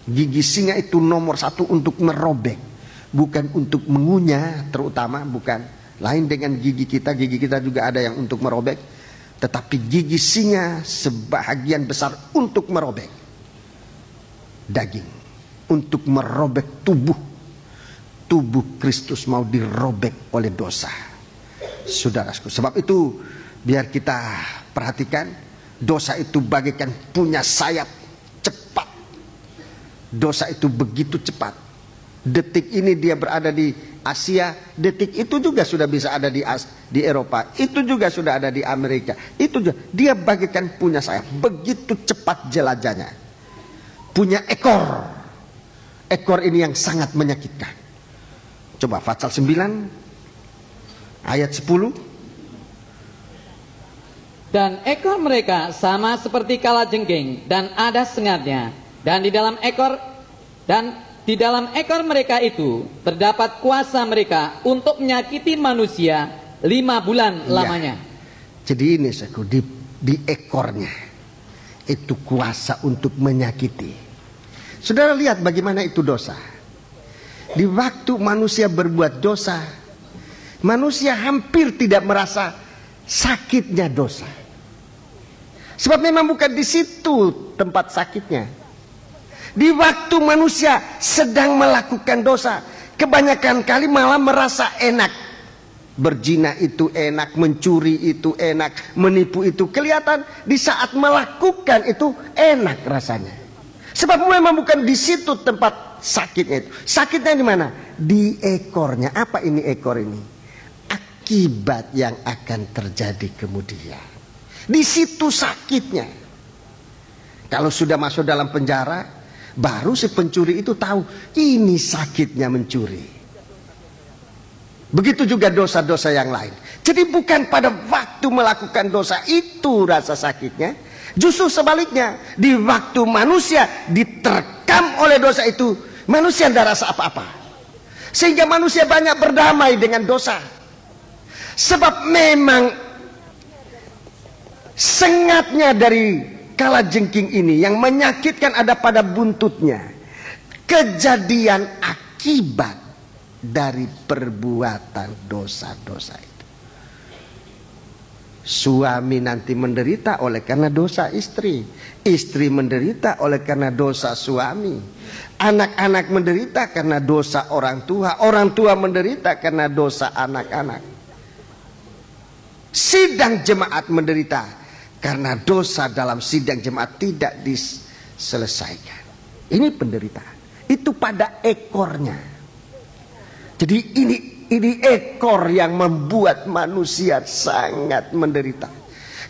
Speaker 1: Gigi singa itu nomor satu untuk merobek. Bukan untuk mengunyah terutama, bukan. Lain dengan gigi kita juga ada yang untuk merobek. Tetapi gigi singa sebahagian besar untuk merobek daging. Untuk merobek tubuh. Tubuh Kristus mau dirobek oleh dosa. Saudaraku, sebab itu biar kita perhatikan, dosa itu bagaikan punya sayap cepat. Dosa itu begitu cepat. Detik ini dia berada di Asia, detik itu juga sudah bisa ada di Eropa, itu juga sudah ada di Amerika. Itu juga dia bagaikan punya sayap, begitu cepat jelajahnya. Punya ekor. Ekor ini yang sangat menyakitkan. Coba pasal 9 ayat 10.
Speaker 2: Dan ekor mereka sama seperti kalajengking dan ada sengatnya, dan di dalam ekor mereka itu terdapat kuasa mereka untuk menyakiti manusia 5 bulan lamanya.
Speaker 1: Jadi ini di ekornya itu kuasa untuk menyakiti. Saudara lihat bagaimana itu dosa. Di waktu manusia berbuat dosa, manusia hampir tidak merasa sakitnya dosa. Sebab memang bukan di situ tempat sakitnya. Di waktu manusia sedang melakukan dosa, kebanyakan kali malah merasa enak. Berzina itu enak, mencuri itu enak, menipu itu kelihatan di saat melakukan itu enak rasanya. Sebab memang bukan di situ tempat sakitnya itu. Sakitnya di mana? Di ekornya. Apa ini ekor ini? Akibat yang akan terjadi kemudian. Di situ sakitnya. Kalau sudah masuk dalam penjara, baru si pencuri itu tahu ini sakitnya mencuri. Begitu juga dosa-dosa yang lain. Jadi bukan pada waktu melakukan dosa itu rasa sakitnya. Justru sebaliknya, di waktu manusia diterkam oleh dosa itu, manusia tidak rasa apa-apa. Sehingga manusia banyak berdamai dengan dosa. Sebab memang sengatnya dari kalajengking ini yang menyakitkan ada pada buntutnya. Kejadian akibat dari perbuatan dosa-dosa itu. Suami nanti menderita oleh karena dosa istri. Istri menderita oleh karena dosa suami. Anak-anak menderita karena dosa orang tua. Orang tua menderita karena dosa anak-anak. Sidang jemaat menderita karena dosa dalam sidang jemaat tidak diselesaikan. Ini penderitaan. Itu pada ekornya. Jadi ini ini ekor yang membuat manusia sangat menderita.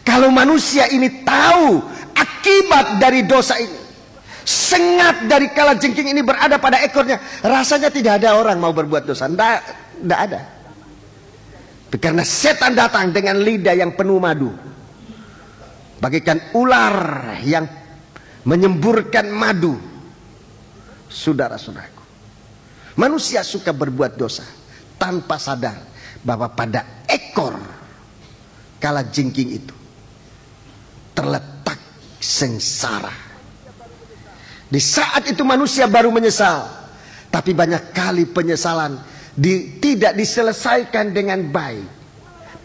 Speaker 1: Kalau manusia ini tahu akibat dari dosa ini, sengat dari kalajengking ini berada pada ekornya, rasanya tidak ada orang mau berbuat dosa. Tidak ada. Karena setan datang dengan lidah yang penuh madu, bagaikan ular yang menyemburkan madu. Saudara-saudaraku, manusia suka berbuat dosa tanpa sadar bahwa pada ekor kalajengking itu terletak sengsara. Di saat itu manusia baru menyesal, tapi banyak kali penyesalan tidak diselesaikan dengan baik.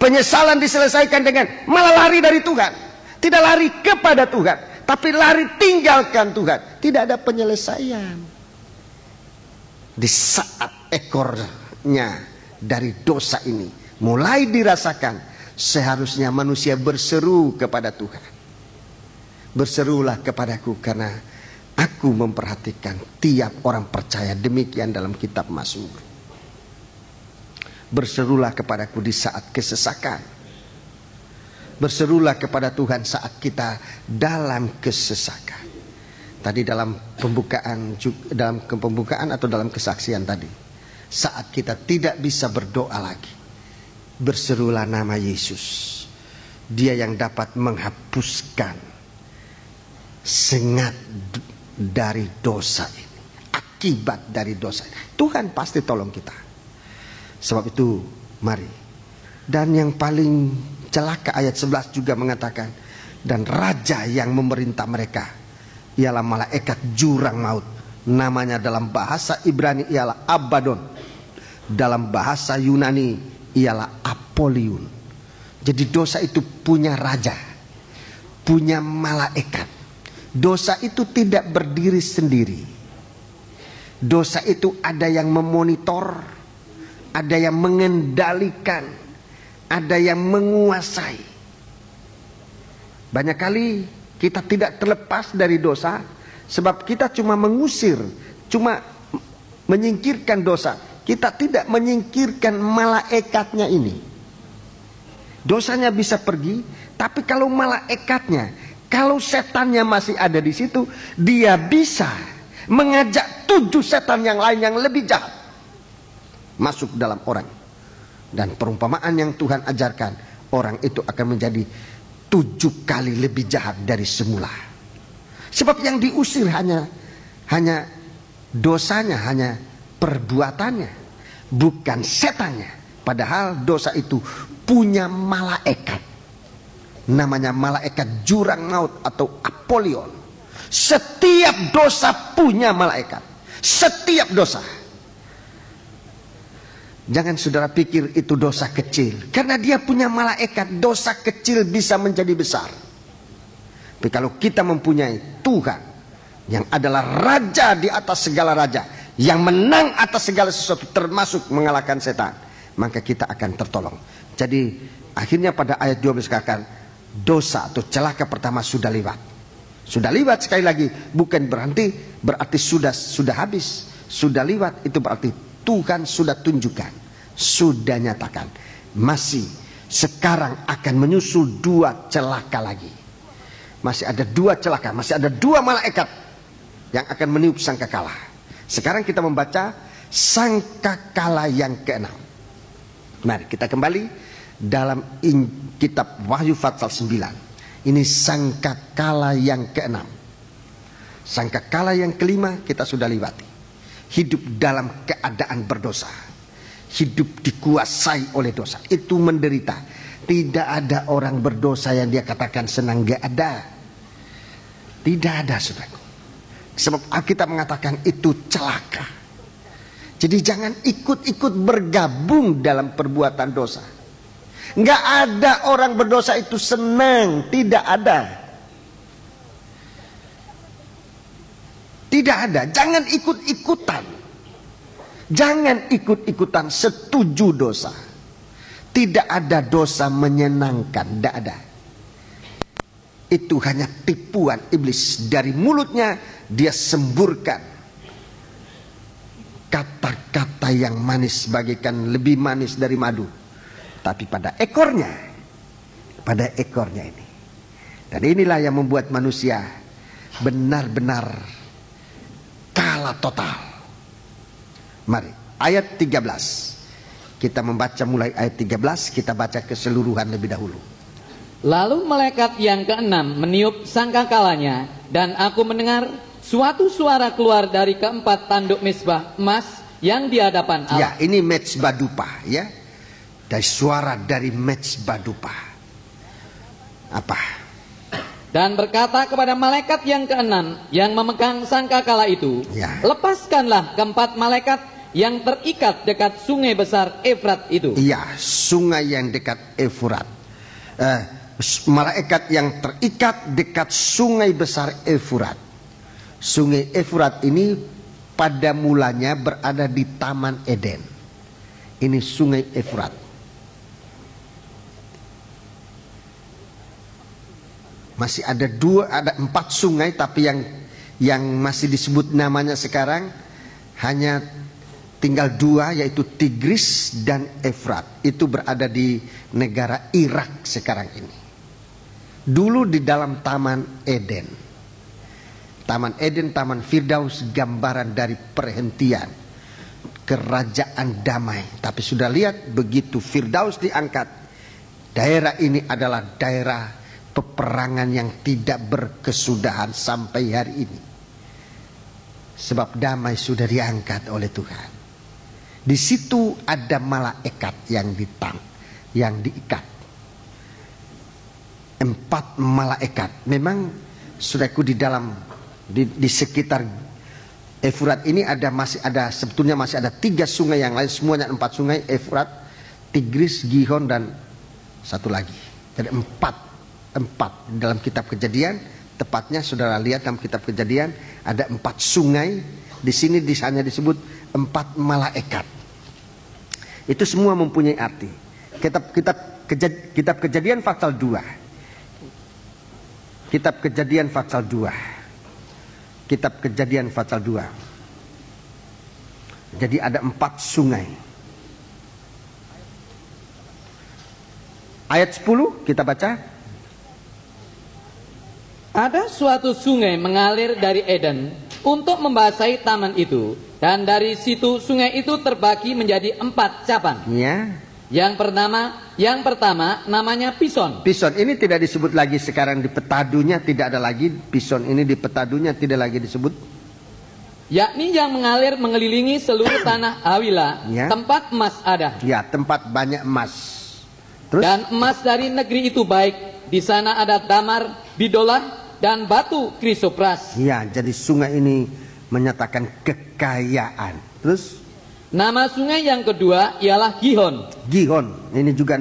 Speaker 1: Penyesalan diselesaikan dengan malah lari dari Tuhan. Tidak lari kepada Tuhan, tapi lari tinggalkan Tuhan. Tidak ada penyelesaian. Di saat ekornya dari dosa ini mulai dirasakan, seharusnya manusia berseru kepada Tuhan. Berserulah kepadaku karena aku memperhatikan tiap orang percaya, demikian dalam kitab Mazmur. Berserulah kepadaku di saat kesesakan. Berserulah kepada Tuhan saat kita dalam kesesakan. Tadi dalam pembukaan atau dalam kesaksian tadi, saat kita tidak bisa berdoa lagi, berserulah nama Yesus. Dia yang dapat menghapuskan sengat dari dosa ini, akibat dari dosa ini. Tuhan pasti tolong kita. Sebab itu mari. Dan yang paling celaka ayat 11 juga mengatakan, dan raja yang memerintah mereka ialah malaikat jurang maut. Namanya dalam bahasa Ibrani ialah Abaddon, dalam bahasa Yunani ialah Apollyon. Jadi dosa itu punya raja, punya malaikat. Dosa itu tidak berdiri sendiri. Dosa itu ada yang memonitor, ada yang mengendalikan, ada yang menguasai. Banyak kali kita tidak terlepas dari dosa, sebab kita cuma mengusir, cuma menyingkirkan dosa. Kita tidak menyingkirkan malaikatnya ini. Dosanya bisa pergi, tapi kalau malaikatnya, kalau setannya masih ada di situ, dia bisa mengajak 7 setan yang lain yang lebih jahat masuk dalam orang. Dan perumpamaan yang Tuhan ajarkan, orang itu akan menjadi 7 kali lebih jahat dari semula. Sebab yang diusir hanya dosanya, hanya perbuatannya, bukan setannya. Padahal dosa itu punya malaikat. Namanya malaikat jurang maut atau Apollyon. Setiap dosa punya malaikat. Setiap dosa. Jangan saudara pikir itu dosa kecil. Karena dia punya malaikat, dosa kecil bisa menjadi besar. Tapi kalau kita mempunyai Tuhan yang adalah raja di atas segala raja, yang menang atas segala sesuatu termasuk mengalahkan setan, maka kita akan tertolong. Jadi akhirnya pada ayat 12 katakan, dosa atau celaka pertama sudah lewat. Sudah lewat, sekali lagi, bukan berarti sudah habis. Sudah lewat itu berarti Tuhan sudah tunjukkan, sudah nyatakan. Masih sekarang akan menyusul 2 celaka lagi. Masih ada 2 celaka, masih ada 2 malaikat yang akan meniup sangkakala. Sekarang kita membaca sangkakala yang ke-6. Mari kita kembali dalam kitab Wahyu pasal 9. Ini sangkakala yang ke-6. Sangkakala yang ke-5 kita sudah lewati. Hidup dalam keadaan berdosa, hidup dikuasai oleh dosa, itu menderita. Tidak ada orang berdosa yang dia katakan senang, gak ada. Tidak ada, saudaraku. Sebab Alkitab mengatakan itu celaka. Jadi jangan ikut-ikut bergabung dalam perbuatan dosa. Nggak ada orang berdosa itu senang, tidak ada. Tidak ada, jangan ikut-ikutan. Jangan ikut-ikutan setuju dosa. Tidak ada dosa menyenangkan, tidak ada. Itu hanya tipuan iblis. Dari mulutnya dia semburkan kata-kata rasa yang manis bagaikan lebih manis dari madu. Tapi pada ekornya ini. Dan inilah yang membuat manusia benar-benar kalah total. Mari, ayat 13. Kita membaca mulai ayat 13, kita baca keseluruhan lebih dahulu.
Speaker 2: Lalu malaikat yang keenam meniup sangkakalanya, dan aku mendengar suatu suara keluar dari keempat tanduk mezbah emas yang di hadapan
Speaker 1: Ya,
Speaker 2: Allah.
Speaker 1: ini mezbah dupa, ya. Dari suara dari mezbah dupa. Apa?
Speaker 2: Dan berkata kepada malaikat yang keenam yang memegang sangkakala itu,
Speaker 1: Ya.
Speaker 2: lepaskanlah keempat malaikat yang terikat dekat sungai besar Efrat itu.
Speaker 1: Iya, sungai yang dekat Efrat. Malaikat yang terikat dekat sungai besar Efrat. Sungai Efrat ini pada mulanya berada di Taman Eden. Ini sungai Efrat. Masih ada empat sungai, tapi yang masih disebut namanya sekarang hanya tinggal dua, yaitu Tigris dan Efrat. Itu berada di negara Irak sekarang ini. Dulu di dalam Taman Eden. Taman Eden, Taman Firdaus, gambaran dari perhentian kerajaan damai. Tapi sudah lihat, begitu Firdaus diangkat, daerah ini adalah daerah peperangan yang tidak berkesudahan sampai hari ini. Sebab damai sudah diangkat oleh Tuhan. Di situ ada malaikat yang diikat. 4 malaikat. Memang saudaraku, di sekitar Efrat ini sebetulnya masih ada 3 sungai yang lain, semuanya 4 sungai: Efrat, Tigris, Gihon, dan satu lagi. Jadi 4 dalam kitab Kejadian. Tepatnya saudara lihat dalam kitab Kejadian ada 4 sungai. Di sini hanya disebut 4 malaikat. Itu semua mempunyai arti. Kitab Kejadian pasal 2. Kitab Kejadian pasal 2. Kitab Kejadian pasal 2. Jadi ada 4 sungai. Ayat 10 kita baca.
Speaker 2: Ada suatu sungai mengalir dari Eden untuk membasahi taman itu, dan dari situ sungai itu terbagi menjadi 4 cabang.
Speaker 1: Ya.
Speaker 2: Yang pertama namanya Pison.
Speaker 1: Pison ini tidak disebut lagi sekarang di petadunya, tidak ada lagi. Pison ini di petadunya tidak lagi disebut.
Speaker 2: Yakni yang mengalir mengelilingi seluruh tanah Hawila,
Speaker 1: Ya.
Speaker 2: tempat emas ada.
Speaker 1: Ya, tempat banyak emas. Terus?
Speaker 2: Dan emas dari negeri itu baik. Di sana ada damar, bidolah, dan batu krisopras.
Speaker 1: Ya, jadi sungai ini menyatakan kekayaan. Terus?
Speaker 2: Nama sungai yang kedua ialah Gihon.
Speaker 1: Gihon, ini juga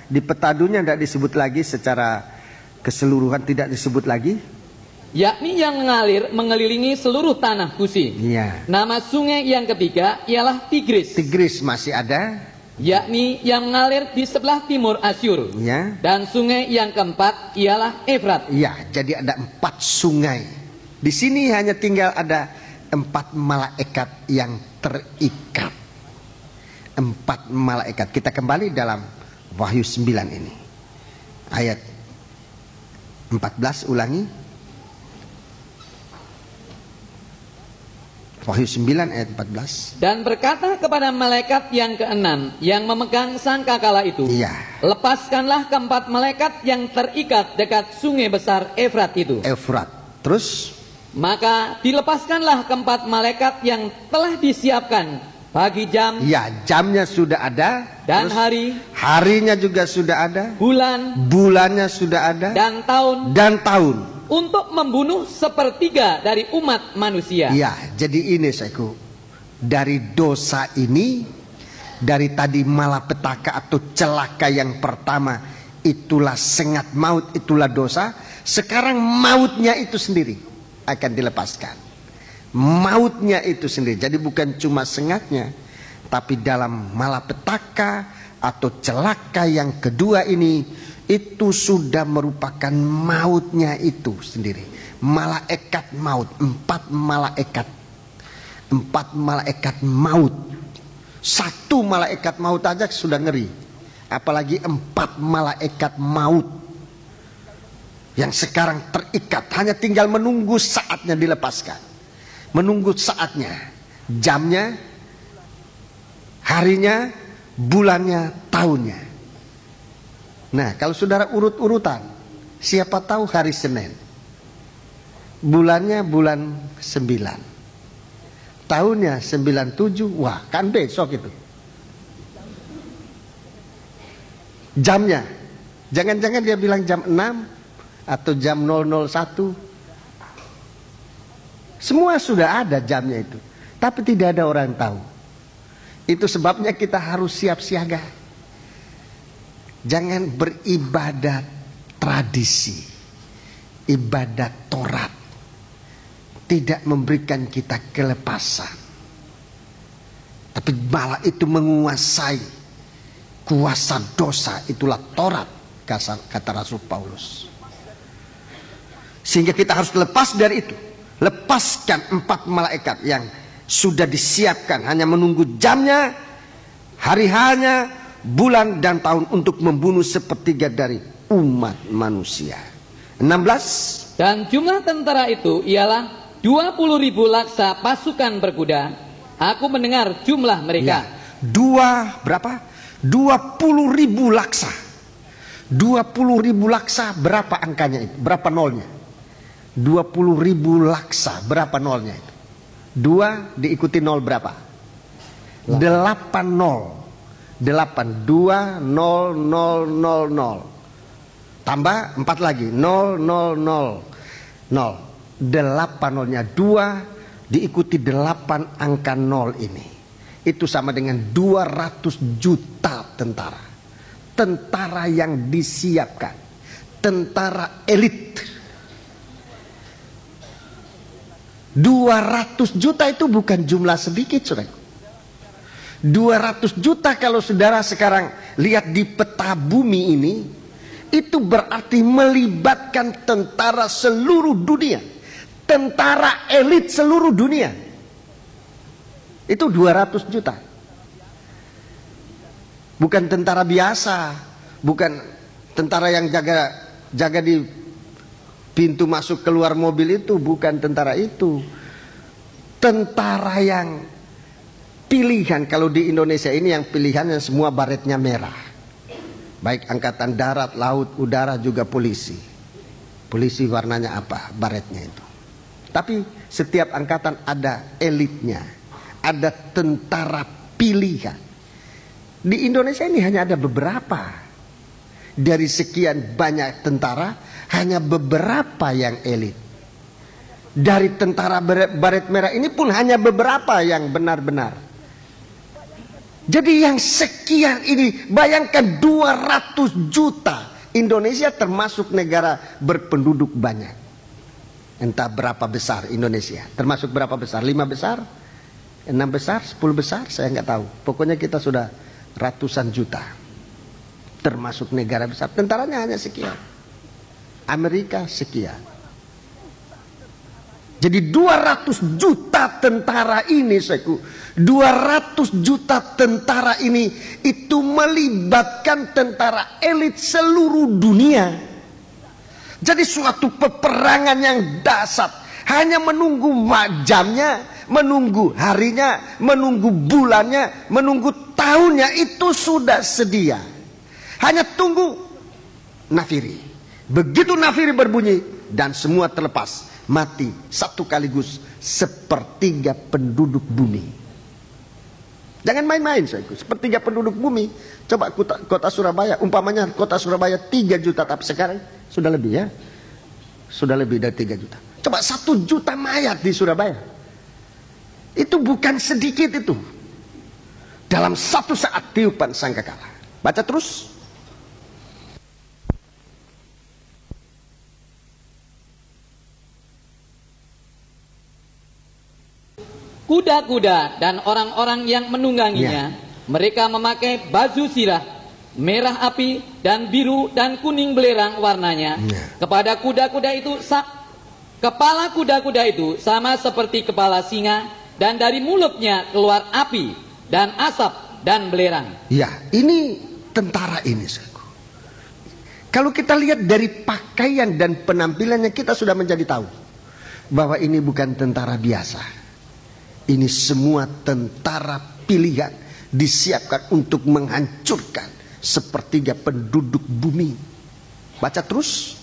Speaker 1: di petadunya tidak disebut lagi secara keseluruhan, tidak disebut lagi.
Speaker 2: Yakni yang mengalir mengelilingi seluruh tanah Kusi.
Speaker 1: Ya.
Speaker 2: Nama sungai yang ketiga ialah Tigris.
Speaker 1: Tigris masih ada.
Speaker 2: Yakni yang mengalir di sebelah timur Asyur.
Speaker 1: Ya.
Speaker 2: Dan sungai yang keempat ialah Efrat.
Speaker 1: Ya, jadi ada 4 sungai. Di sini hanya tinggal ada 4 malaikat yang terikat. 4 malaikat. Kita kembali dalam Wahyu 9 ini. Ayat 14, ulangi. Wahyu 9 ayat 14.
Speaker 2: Dan berkata kepada malaikat yang keenam yang memegang sangkakala itu,
Speaker 1: Iya.
Speaker 2: lepaskanlah keempat malaikat yang terikat dekat sungai besar Efrat itu.
Speaker 1: Efrat. Terus?
Speaker 2: Maka dilepaskanlah keempat malaikat yang telah disiapkan bagi jam,
Speaker 1: Ya, jamnya sudah ada.
Speaker 2: dan
Speaker 1: Terus
Speaker 2: hari,
Speaker 1: harinya juga sudah ada.
Speaker 2: bulan,
Speaker 1: Bulannya sudah ada.
Speaker 2: dan tahun,
Speaker 1: Dan tahun.
Speaker 2: untuk membunuh 1/3 dari umat manusia.
Speaker 1: Ya, jadi ini saudaraku, dari dosa ini, dari tadi malapetaka atau celaka yang pertama, itulah sengat maut, itulah dosa. Sekarang mautnya itu sendiri akan dilepaskan. Mautnya itu sendiri. Jadi bukan cuma sengatnya, tapi dalam malapetaka atau celaka yang kedua ini, itu sudah merupakan mautnya itu sendiri. Malaikat maut, 4 malaikat. 4 malaikat maut Satu malaikat maut aja sudah ngeri, apalagi 4 malaikat maut yang sekarang terikat, hanya tinggal menunggu saatnya dilepaskan, menunggu saatnya, jamnya, harinya, bulannya, tahunnya. Nah, kalau saudara urut-urutan, siapa tahu hari Senin, bulannya bulan 9, tahunnya 97, wah kan besok itu. Jamnya, jangan-jangan dia bilang jam 6 atau jam 001. Semua sudah ada jamnya itu, tapi tidak ada orang tahu. Itu sebabnya kita harus siap siaga. Jangan beribadat tradisi, ibadat Taurat tidak memberikan kita kelepasan, tapi malah itu menguasai kuasa dosa. Itulah Taurat, kata Rasul Paulus. Sehingga kita harus lepas dari itu. Lepaskan 4 malaikat yang sudah disiapkan, hanya menunggu jamnya, hari-harinya, bulan dan tahun untuk membunuh sepertiga dari umat manusia. 16.
Speaker 2: Dan jumlah tentara itu ialah 20.000 laksa pasukan berkuda. Aku mendengar jumlah mereka.
Speaker 1: Ya, berapa? 20.000 laksa. 20.000 laksa, berapa angkanya itu? Berapa nolnya? 20.000 laksa, berapa nolnya itu? 2 diikuti 0 berapa? 8 nol. 8, 2, 0, 0, 0, 0. Tambah 4 lagi, 0, 0, 0, 0. 8 nolnya, 2 diikuti 8 angka 0 ini. Itu sama dengan 200 juta tentara. Tentara yang disiapkan. Tentara elit. 200 juta itu bukan jumlah sedikit, saudara. 200 juta kalau saudara sekarang lihat di peta bumi ini, itu berarti melibatkan tentara seluruh dunia. Tentara elit seluruh dunia. Itu 200 juta. Bukan tentara biasa, bukan tentara yang jaga di pintu masuk keluar mobil, itu bukan tentara itu. Tentara yang pilihan, kalau di Indonesia ini yang pilihannya semua baretnya merah. Baik angkatan darat, laut, udara, juga polisi. Polisi warnanya apa? Baretnya itu. Tapi setiap angkatan ada elitnya. Ada tentara pilihan. Di Indonesia ini hanya ada beberapa. Dari sekian banyak tentara, hanya beberapa yang elit. Dari tentara baret merah ini pun hanya beberapa yang benar-benar. Jadi yang sekian ini, bayangkan 200 juta. Indonesia termasuk negara berpenduduk banyak. Entah berapa besar Indonesia. Termasuk berapa besar? 5 besar? 6 besar? 10 besar? Saya nggak tahu. Pokoknya kita sudah ratusan juta. Termasuk negara besar. Tentaranya hanya sekian. Amerika sekian. Jadi 200 juta tentara ini, 200 juta tentara ini itu melibatkan tentara elit seluruh dunia. Jadi suatu peperangan yang dahsyat. Hanya menunggu jamnya, menunggu harinya, menunggu bulannya, menunggu tahunnya, itu sudah sedia. Hanya tunggu nafiri. Begitu nafiri berbunyi dan semua terlepas, mati satu kaligus sepertiga penduduk bumi. Jangan main-main, sepertiga penduduk bumi. Coba kota Surabaya, umpamanya kota Surabaya 3 juta, tapi sekarang sudah lebih ya. Sudah lebih dari 3 juta. Coba 1 juta mayat di Surabaya. Itu bukan sedikit itu. Dalam satu saat tiupan sangkakala. Baca terus.
Speaker 2: Kuda-kuda dan orang-orang yang menungganginya, mereka memakai baju sirah, merah api dan biru dan kuning belerang warnanya. Kepada kuda-kuda itu, kepala kuda-kuda itu sama seperti kepala singa, dan dari mulutnya keluar api, dan asap dan belerang.
Speaker 1: Ya, ini tentara ini. Kalau kita lihat dari pakaian dan penampilannya, kita sudah menjadi tahu bahwa ini bukan tentara biasa. Ini semua tentara pilihan, disiapkan untuk menghancurkan sepertiga penduduk bumi. Baca terus.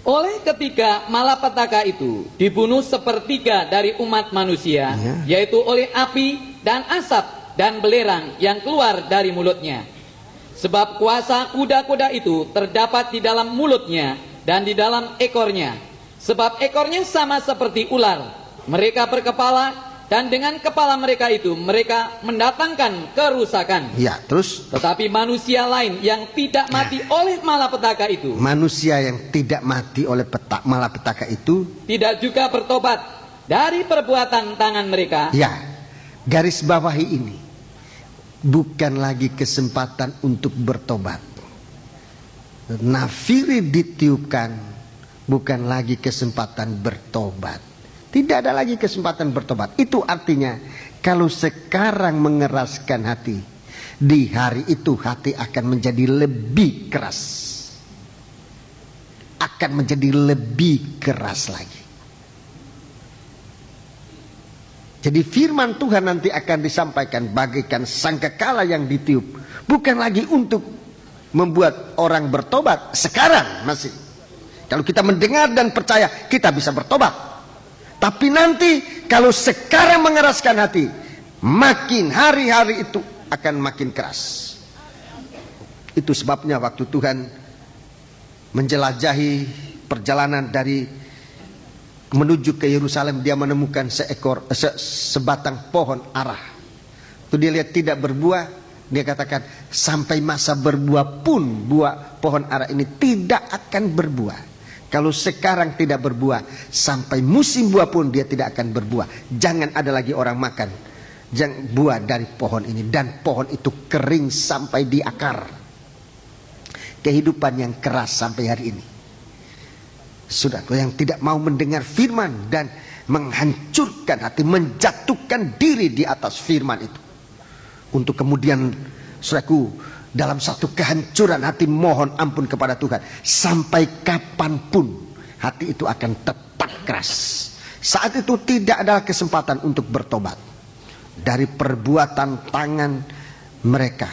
Speaker 2: Oleh ketika malapetaka itu dibunuh sepertiga dari umat manusia, yaitu oleh api dan asap dan belerang yang keluar dari mulutnya. Sebab kuasa kuda-kuda itu terdapat di dalam mulutnya dan di dalam ekornya. Sebab ekornya sama seperti ular. Mereka berkepala, dan dengan kepala mereka itu mereka mendatangkan kerusakan.
Speaker 1: Ya, terus.
Speaker 2: Tetapi manusia lain yang tidak mati oleh malapetaka itu,
Speaker 1: manusia yang tidak mati oleh malapetaka itu
Speaker 2: tidak juga bertobat dari perbuatan tangan mereka.
Speaker 1: Ya, garis bawahi ini. Bukan lagi kesempatan untuk bertobat. Nafiri ditiupkan, bukan lagi kesempatan bertobat. Tidak ada lagi kesempatan bertobat. Itu artinya kalau sekarang mengeraskan hati, di hari itu hati akan menjadi lebih keras. Akan menjadi lebih keras lagi. Jadi firman Tuhan nanti akan disampaikan bagaikan sangkakala yang ditiup. Bukan lagi untuk membuat orang bertobat. Sekarang masih. Kalau kita mendengar dan percaya, kita bisa bertobat. Tapi nanti kalau sekarang mengeraskan hati, makin hari-hari itu akan makin keras. Itu sebabnya waktu Tuhan menjelajahi perjalanan dari menuju ke Yerusalem, dia menemukan sebatang pohon ara. Itu dia lihat tidak berbuah, dia katakan sampai masa berbuah pun pohon ara ini tidak akan berbuah. Kalau sekarang tidak berbuah, sampai musim buah pun dia tidak akan berbuah. Jangan ada lagi orang makan buah dari pohon ini. Dan pohon itu kering sampai di akar. Kehidupan yang keras sampai hari ini. Saudara yang tidak mau mendengar firman dan menghancurkan hati, menjatuhkan diri di atas firman itu, untuk kemudian saudaraku dalam satu kehancuran hati mohon ampun kepada Tuhan. Sampai kapanpun hati itu akan tetap keras. Saat itu tidak ada kesempatan untuk bertobat dari perbuatan tangan mereka.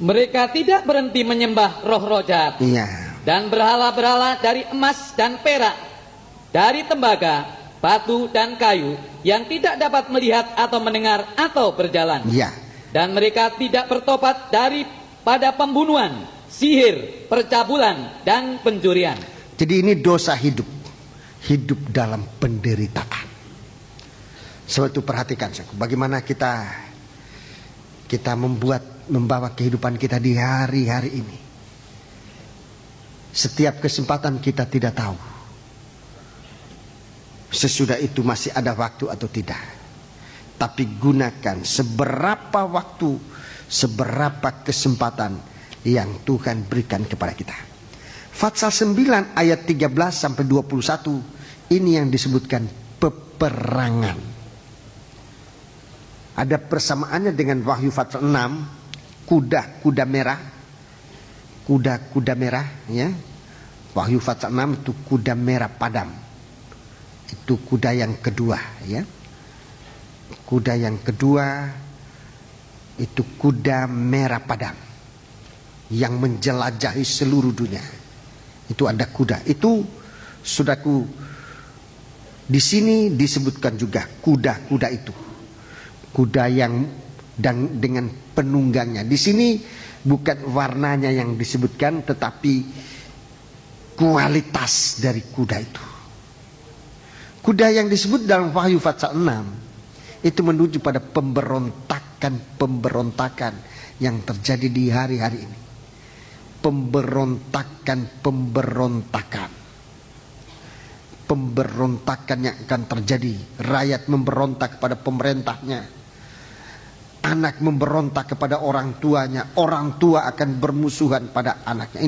Speaker 2: Mereka tidak berhenti menyembah roh-roh jahat.
Speaker 1: Iya.
Speaker 2: Dan berhala-berhala dari emas dan perak, dari tembaga, batu dan kayu, yang tidak dapat melihat atau mendengar atau berjalan.
Speaker 1: Ya.
Speaker 2: Dan mereka tidak bertobat daripada pembunuhan, sihir, percabulan, dan pencurian.
Speaker 1: Jadi ini dosa hidup. Hidup dalam penderitaan. Sebab itu perhatikan bagaimana kita membawa kehidupan kita di hari-hari ini. Setiap kesempatan kita tidak tahu sesudah itu masih ada waktu atau tidak. Tapi gunakan seberapa waktu, seberapa kesempatan yang Tuhan berikan kepada kita. Fatsal 9 ayat 13 sampai 21 ini yang disebutkan peperangan. Ada persamaannya dengan Wahyu Fatsal 6, kuda-kuda merah. Kuda-kuda merah, ya. Wahyu Fatsal 6 itu kuda merah padam. Itu kuda yang kedua, ya. Kuda yang kedua itu kuda merah padam yang menjelajahi seluruh dunia. Itu ada kuda. Itu saudaraku, di sini disebutkan juga kuda-kuda itu. Kuda yang dan dengan penunggangnya. Di sini bukan warnanya yang disebutkan, tetapi kualitas dari kuda itu. Kuda yang disebut dalam Wahyu Fatsal 6 itu menuju pada pemberontakan yang terjadi di hari-hari ini. Pemberontakan yang akan terjadi. Rakyat memberontak kepada pemerintahnya. Anak memberontak kepada orang tuanya. Orang tua akan bermusuhan pada anaknya.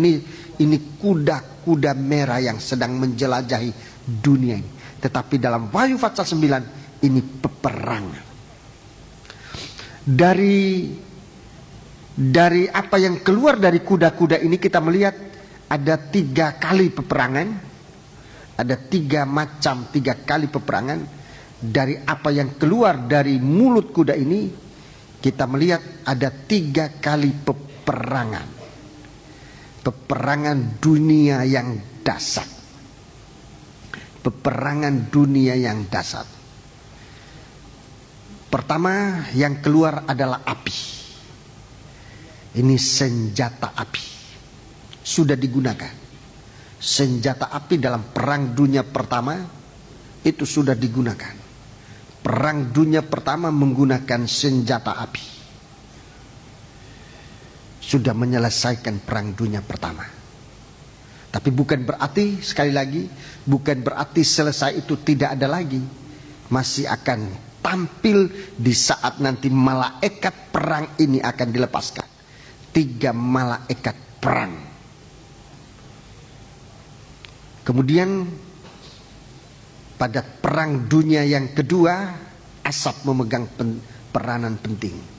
Speaker 1: Ini kuda-kuda merah yang sedang menjelajahi dunia ini. Tetapi dalam Wahyu Fatsal 9 ini peperangan. Dari apa yang keluar dari kuda-kuda ini kita melihat ada 3 kali peperangan. Ada 3 kali peperangan. Dari apa yang keluar dari mulut kuda ini kita melihat ada 3 kali peperangan. Peperangan dunia yang dahsyat. Peperangan dunia yang dahsyat. Pertama yang keluar adalah api. Ini senjata api. Sudah digunakan. Senjata api dalam perang dunia pertama itu sudah digunakan. Perang dunia pertama menggunakan senjata api. Sudah menyelesaikan perang dunia pertama. Tapi bukan berarti, sekali lagi, bukan berarti selesai itu tidak ada lagi. Masih akan tampil di saat nanti malaikat perang ini akan dilepaskan. 3 malaikat perang. Kemudian pada perang dunia yang kedua, asap memegang peranan penting.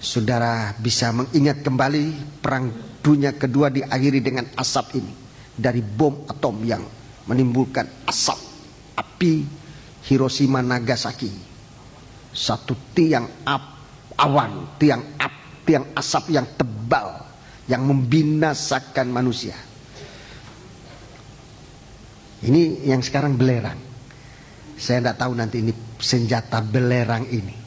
Speaker 1: Saudara bisa mengingat kembali perang dunia kedua diakhiri dengan asap ini. Dari bom atom yang menimbulkan asap, api Hiroshima Nagasaki. Satu tiang awan, tiang asap yang tebal yang membinasakan manusia. Ini yang sekarang belerang. Saya tidak tahu nanti ini senjata belerang ini.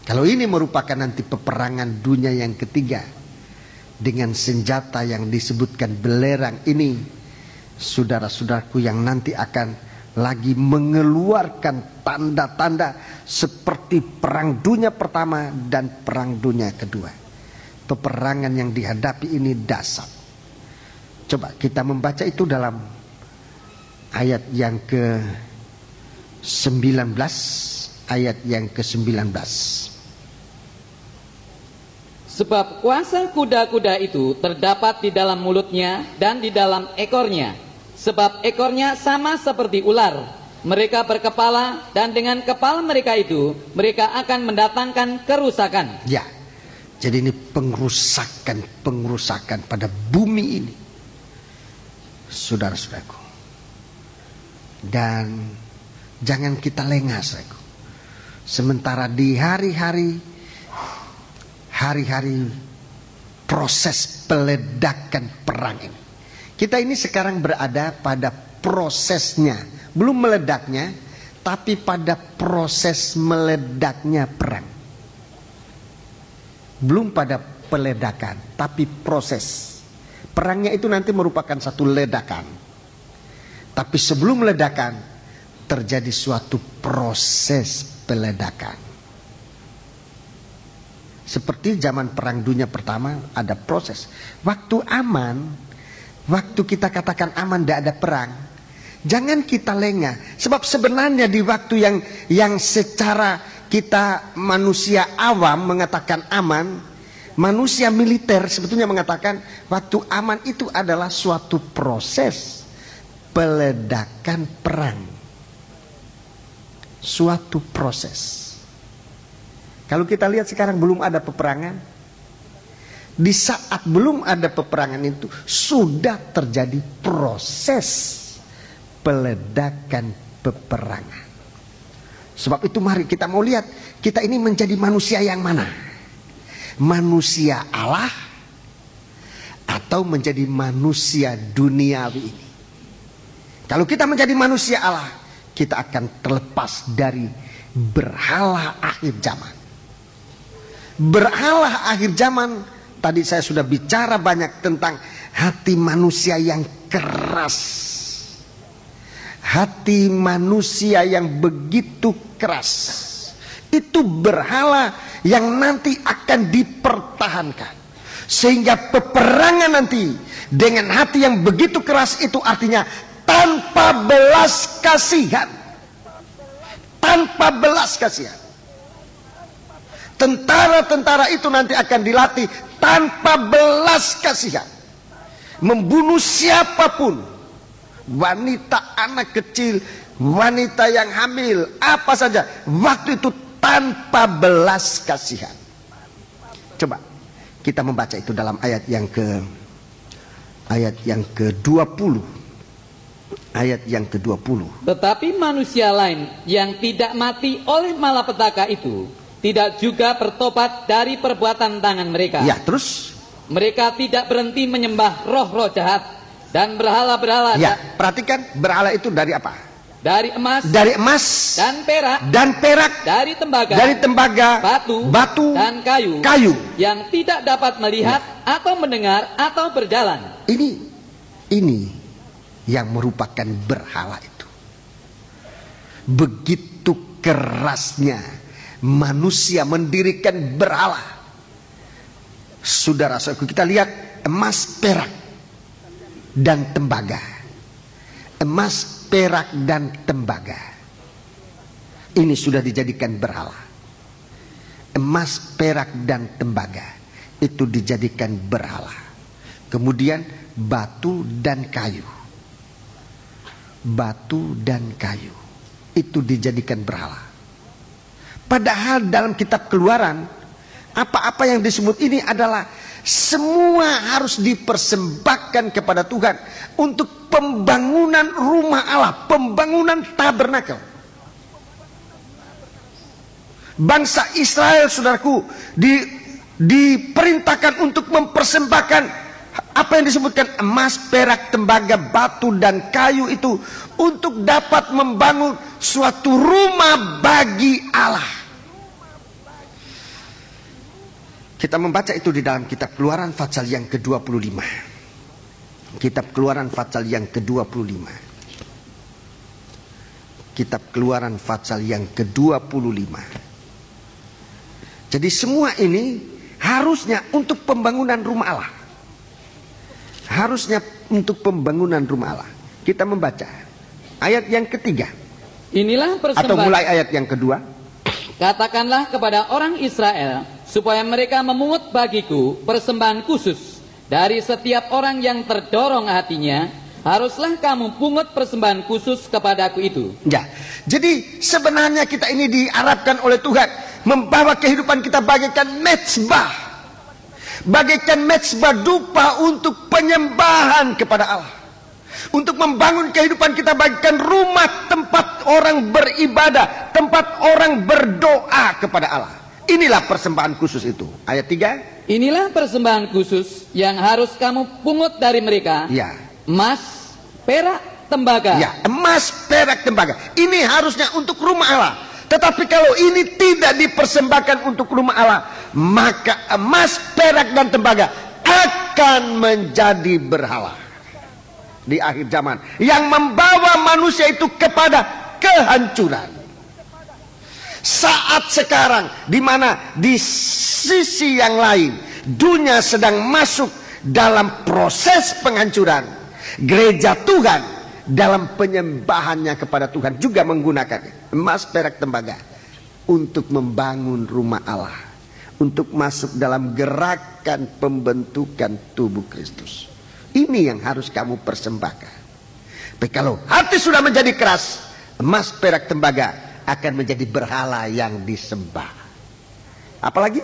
Speaker 1: Kalau ini merupakan nanti peperangan dunia yang ketiga dengan senjata yang disebutkan belerang ini, saudara-saudaraku yang nanti akan lagi mengeluarkan tanda-tanda seperti perang dunia pertama dan perang dunia kedua. Peperangan yang dihadapi ini dahsyat. Coba kita membaca itu dalam ayat yang ke-19, ayat yang ke-19.
Speaker 2: Sebab kuasa kuda-kuda itu terdapat di dalam mulutnya dan di dalam ekornya. Sebab ekornya sama seperti ular. Mereka berkepala dan dengan kepala mereka itu mereka akan mendatangkan kerusakan.
Speaker 1: Ya, jadi ini pengrusakan pada bumi ini, saudara-saudaraku. Dan jangan kita lengah, saudaraku. Sementara di hari-hari proses peledakan perang ini, kita ini sekarang berada pada prosesnya, belum meledaknya, tapi pada proses meledaknya perang. Belum pada peledakan, tapi proses. Perangnya itu nanti merupakan satu ledakan. Tapi sebelum ledakan, terjadi suatu proses peledakan. Seperti zaman perang dunia pertama ada proses. Waktu aman, waktu kita katakan aman, tidak ada perang, jangan kita lengah. Sebab sebenarnya di waktu yang secara kita manusia awam mengatakan aman, manusia militer sebetulnya mengatakan waktu aman itu adalah suatu proses peledakan perang. Suatu proses. Kalau kita lihat sekarang belum ada peperangan. Di saat belum ada peperangan itu sudah terjadi proses peledakan peperangan. Sebab itu mari kita mau lihat kita ini menjadi manusia yang mana? Manusia Allah atau menjadi manusia duniawi ini? Kalau kita menjadi manusia Allah, kita akan terlepas dari berhala akhir zaman. Berhala akhir zaman, tadi saya sudah bicara banyak tentang hati manusia yang keras. Hati manusia yang begitu keras. Itu berhala yang nanti akan dipertahankan. Sehingga peperangan nanti dengan hati yang begitu keras itu artinya tanpa belas kasihan. Tanpa belas kasihan. Tentara-tentara itu nanti akan dilatih tanpa belas kasihan. Membunuh siapapun. wanita anak kecil, wanita yang hamil, apa saja. Waktu itu tanpa belas kasihan. Coba kita membaca itu dalam ayat yang ke-20. Ayat yang ke-20.
Speaker 2: Tetapi manusia lain yang tidak mati oleh malapetaka itu tidak juga bertobat dari perbuatan tangan mereka.
Speaker 1: Ya, terus?
Speaker 2: Mereka tidak berhenti menyembah roh-roh jahat dan berhala-berhala.
Speaker 1: Ya, perhatikan, berhala itu dari apa?
Speaker 2: Dari emas,
Speaker 1: dan
Speaker 2: perak, dari tembaga,
Speaker 1: batu,
Speaker 2: dan kayu, yang tidak dapat melihat atau mendengar atau berjalan.
Speaker 1: Ini yang merupakan berhala itu. Begitu kerasnya manusia mendirikan berhala. Saudara-saudaraku, kita lihat emas, perak, dan tembaga. Emas, perak, dan tembaga. Ini sudah dijadikan berhala. Emas, perak, dan tembaga itu dijadikan berhala. Kemudian batu dan kayu. Batu dan kayu itu dijadikan berhala. Padahal dalam kitab Keluaran, apa-apa yang disebut ini adalah semua harus dipersembahkan kepada Tuhan untuk pembangunan rumah Allah, pembangunan tabernakel. Bangsa Israel, saudaraku, diperintahkan untuk mempersembahkan apa yang disebutkan emas, perak, tembaga, batu, dan kayu itu untuk dapat membangun suatu rumah bagi Allah. Kita membaca itu di dalam kitab Keluaran pasal yang ke-25. Kitab Keluaran pasal yang ke-25. Kitab Keluaran pasal yang ke-25. Jadi semua ini harusnya untuk pembangunan rumah Allah. Harusnya untuk pembangunan rumah Allah. Kita membaca ayat yang ketiga.
Speaker 2: Inilah persembahan.
Speaker 1: Atau mulai ayat yang kedua.
Speaker 2: Katakanlah kepada orang Israel supaya mereka memungut bagiku persembahan khusus dari setiap orang yang terdorong hatinya. Haruslah kamu pungut persembahan khusus kepadaku itu.
Speaker 1: Ya, jadi sebenarnya kita ini diarahkan oleh Tuhan membawa kehidupan kita bagaikan mezbah. Bagaikan mezbah dupa untuk penyembahan kepada Allah. Untuk membangun kehidupan kita bagaikan rumah tempat orang beribadah, tempat orang berdoa kepada Allah. Inilah persembahan khusus itu. Ayat 3.
Speaker 2: Inilah persembahan khusus yang harus kamu pungut dari mereka.
Speaker 1: Ya.
Speaker 2: Emas, perak, tembaga.
Speaker 1: Ya, emas, perak, tembaga. Ini harusnya untuk rumah Allah. Tetapi kalau ini tidak dipersembahkan untuk rumah Allah, maka emas, perak, dan tembaga akan menjadi berhala di akhir zaman yang membawa manusia itu kepada kehancuran. Saat sekarang di mana di sisi yang lain dunia sedang masuk dalam proses penghancuran, gereja Tuhan dalam penyembahannya kepada Tuhan juga menggunakan emas, perak, tembaga untuk membangun rumah Allah, untuk masuk dalam gerakan pembentukan tubuh Kristus. Ini yang harus kamu persembahkan. Tapi kalau hati sudah menjadi keras, emas, perak, tembaga akan menjadi berhala yang disembah. Apalagi?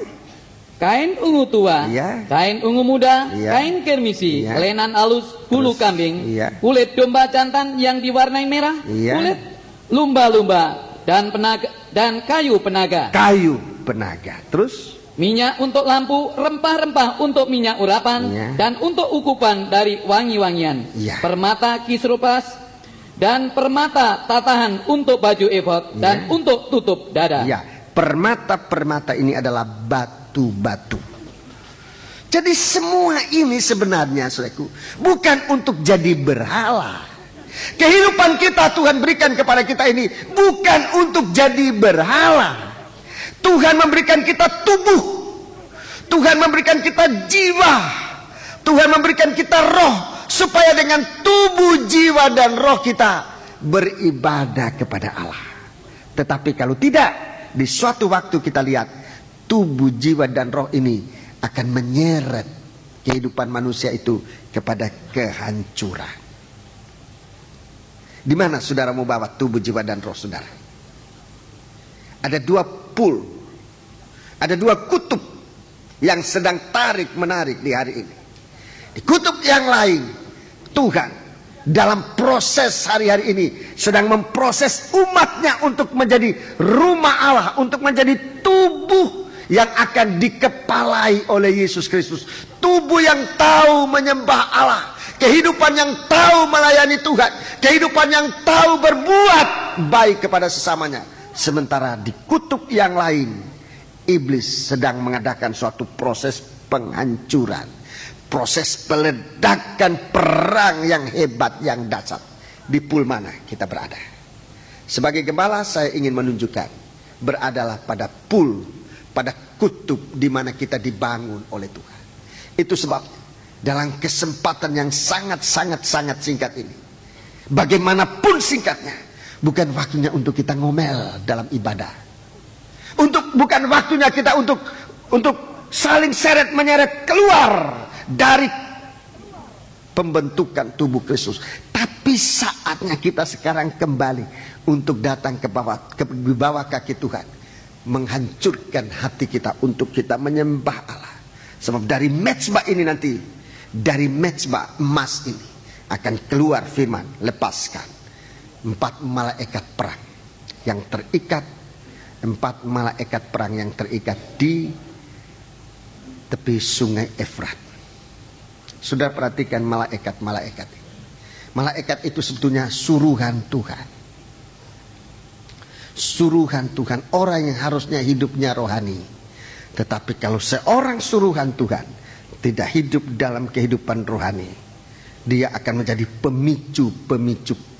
Speaker 2: Kain ungu tua,
Speaker 1: ya.
Speaker 2: Kain ungu muda,
Speaker 1: ya.
Speaker 2: Kain kermisi,
Speaker 1: ya.
Speaker 2: Lenan alus, bulu kambing,
Speaker 1: ya.
Speaker 2: Kulit domba jantan yang diwarnai merah,
Speaker 1: ya.
Speaker 2: Kulit lumba-lumba dan kayu penaga.
Speaker 1: Kayu penaga. Terus?
Speaker 2: Minyak untuk lampu, rempah-rempah untuk minyak urapan,
Speaker 1: ya.
Speaker 2: Dan untuk ukupan dari wangi-wangian.
Speaker 1: Ya.
Speaker 2: Permata kisrupas dan permata tatahan untuk baju efod,
Speaker 1: ya.
Speaker 2: Dan untuk tutup dada.
Speaker 1: Ya. Permata-permata ini adalah batu-batu. Jadi semua ini sebenarnya, saudaraku, bukan untuk jadi berhala. Kehidupan kita Tuhan berikan kepada kita ini bukan untuk jadi berhala. Tuhan memberikan kita tubuh, Tuhan memberikan kita jiwa, Tuhan memberikan kita roh, supaya dengan tubuh, jiwa, dan roh kita beribadah kepada Allah. Tetapi kalau tidak, di suatu waktu kita lihat tubuh, jiwa, dan roh ini akan menyeret kehidupan manusia itu kepada kehancuran. Di mana saudara mau bawa tubuh, jiwa, dan roh saudara? Ada dua pool, ada dua kutub yang sedang tarik menarik di hari ini. Di kutub yang lain, Tuhan dalam proses hari-hari ini sedang memproses umatnya untuk menjadi rumah Allah, untuk menjadi tubuh yang akan dikepalai oleh Yesus Kristus. Tubuh yang tahu menyembah Allah, kehidupan yang tahu melayani Tuhan, kehidupan yang tahu berbuat baik kepada sesamanya. Sementara di kutub yang lain, iblis sedang mengadakan suatu proses penghancuran, proses peledakan perang yang hebat, yang dahsyat. Di pool mana kita berada? Sebagai gembala saya ingin menunjukkan, beradalah pada pool, pada kutub di mana kita dibangun oleh Tuhan. Itu sebabnya dalam kesempatan yang sangat singkat ini, bagaimanapun singkatnya, bukan waktunya untuk kita ngomel dalam ibadah. Bukan waktunya kita untuk saling seret menyeret keluar dari pembentukan tubuh Kristus. Tapi saatnya kita sekarang kembali untuk datang ke bawah kaki Tuhan, menghancurkan hati kita untuk kita menyembah Allah. Sebab dari mezbah ini nanti, dari mezbah emas ini akan keluar firman, lepaskan 4 malaikat perang yang terikat, 4 malaikat perang yang terikat di tepi sungai Efrat. Sudah perhatikan malaikat-malaikat ini. Malaikat itu sebetulnya suruhan Tuhan. Suruhan Tuhan, orang yang harusnya hidupnya rohani. Tetapi kalau seorang suruhan Tuhan tidak hidup dalam kehidupan rohani, dia akan menjadi pemicu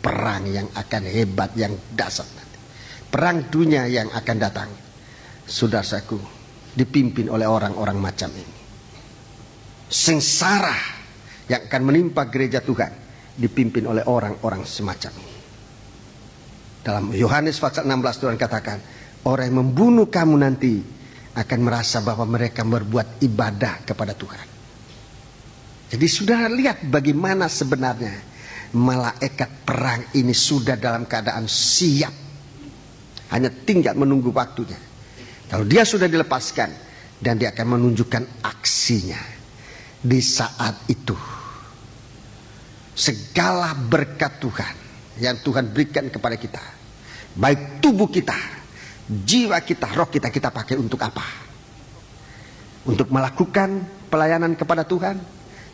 Speaker 1: perang yang akan hebat, yang dahsyat nanti. Perang dunia yang akan datang, saudaraku, dipimpin oleh orang-orang macam ini. Sengsara yang akan menimpa gereja Tuhan dipimpin oleh orang-orang semacam ini. Dalam Yohanes pasal 16 Tuhan katakan, orang yang membunuh kamu nanti akan merasa bahwa mereka berbuat ibadah kepada Tuhan. Jadi saudara lihat bagaimana sebenarnya malaikat perang ini sudah dalam keadaan siap. Hanya tinggal menunggu waktunya. Kalau dia sudah dilepaskan, dan dia akan menunjukkan aksinya. Di saat itu, segala berkat Tuhan yang Tuhan berikan kepada kita, baik tubuh kita, jiwa kita, roh kita, kita pakai untuk apa? Untuk melakukan pelayanan kepada Tuhan,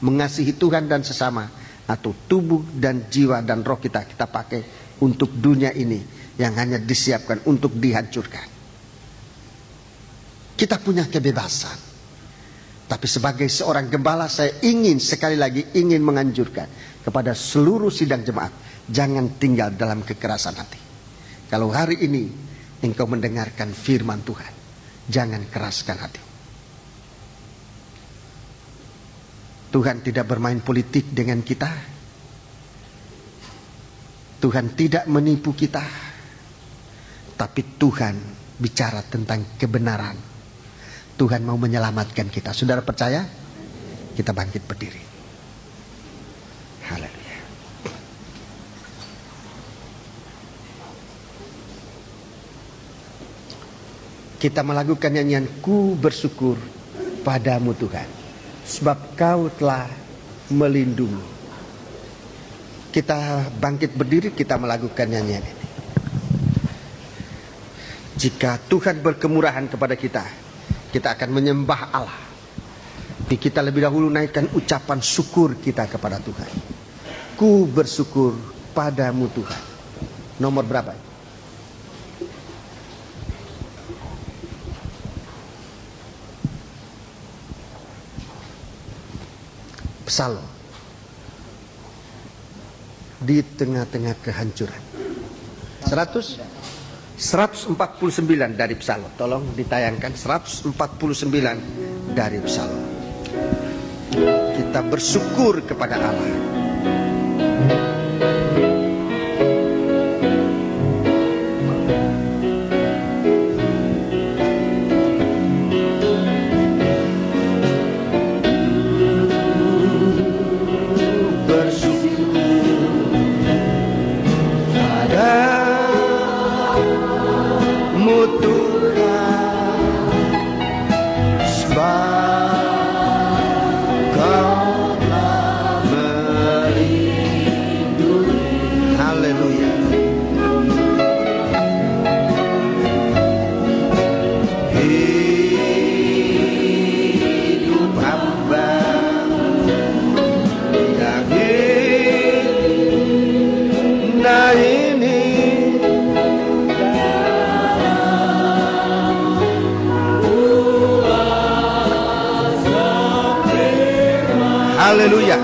Speaker 1: mengasihi Tuhan dan sesama, atau tubuh dan jiwa dan roh kita pakai untuk dunia ini yang hanya disiapkan untuk dihancurkan. Kita punya kebebasan. Tapi sebagai seorang gembala, saya sekali lagi ingin menganjurkan kepada seluruh sidang jemaat, jangan tinggal dalam kekerasan hati. Kalau hari ini engkau mendengarkan firman Tuhan, jangan keraskan hati. Tuhan tidak bermain politik dengan kita. Tuhan tidak menipu kita. Tapi Tuhan bicara tentang kebenaran. Tuhan mau menyelamatkan kita. Saudara percaya? Kita bangkit berdiri. Haleluya. Kita melakukan nyanyian ku bersyukur padamu Tuhan, sebab kau telah melindungi. Kita bangkit berdiri, kita melakukan nyanyian ini. Jika Tuhan berkemurahan kepada kita, kita akan menyembah Allah. Tapi kita lebih dahulu naikkan ucapan syukur kita kepada Tuhan. Ku bersyukur padamu Tuhan. Nomor berapa? Psalm. Di tengah-tengah kehancuran. 149 dari Psalm. Tolong ditayangkan 149 dari Psalm. Kita bersyukur kepada Allah. dunia ini. Haleluya.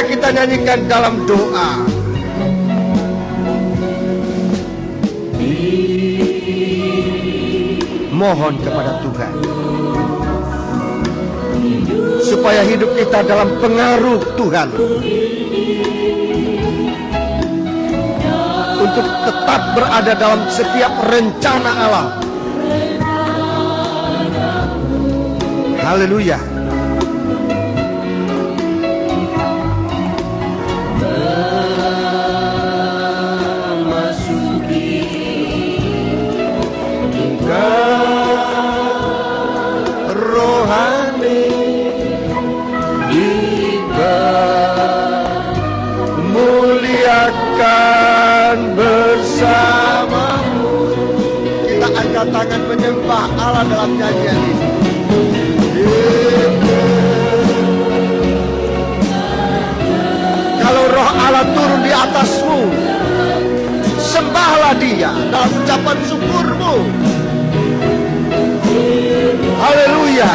Speaker 1: Kita nyanyikan dalam doa. Mohon kepada Tuhan supaya hidup kita dalam pengaruh Tuhan, untuk tetap berada dalam setiap rencana Allah. Haleluya. Bersamamu kita angkat tangan menyembah Allah dalam nyanyian ini. Kalau roh Allah turun di atasmu, sembahlah Dia dalam ucapan syukurmu. Haleluya.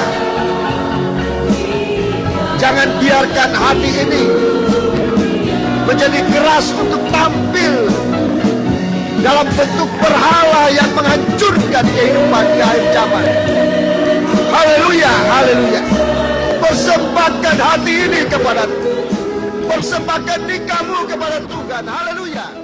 Speaker 1: Jangan biarkan hati ini menjadi keras untuk tampil dalam bentuk berhala yang menghancurkan kehidupan di akhir zaman. Haleluya, haleluya. Persembahkan hati ini kepada Tuhan. Persembahkan dirimu kepada Tuhan. Haleluya.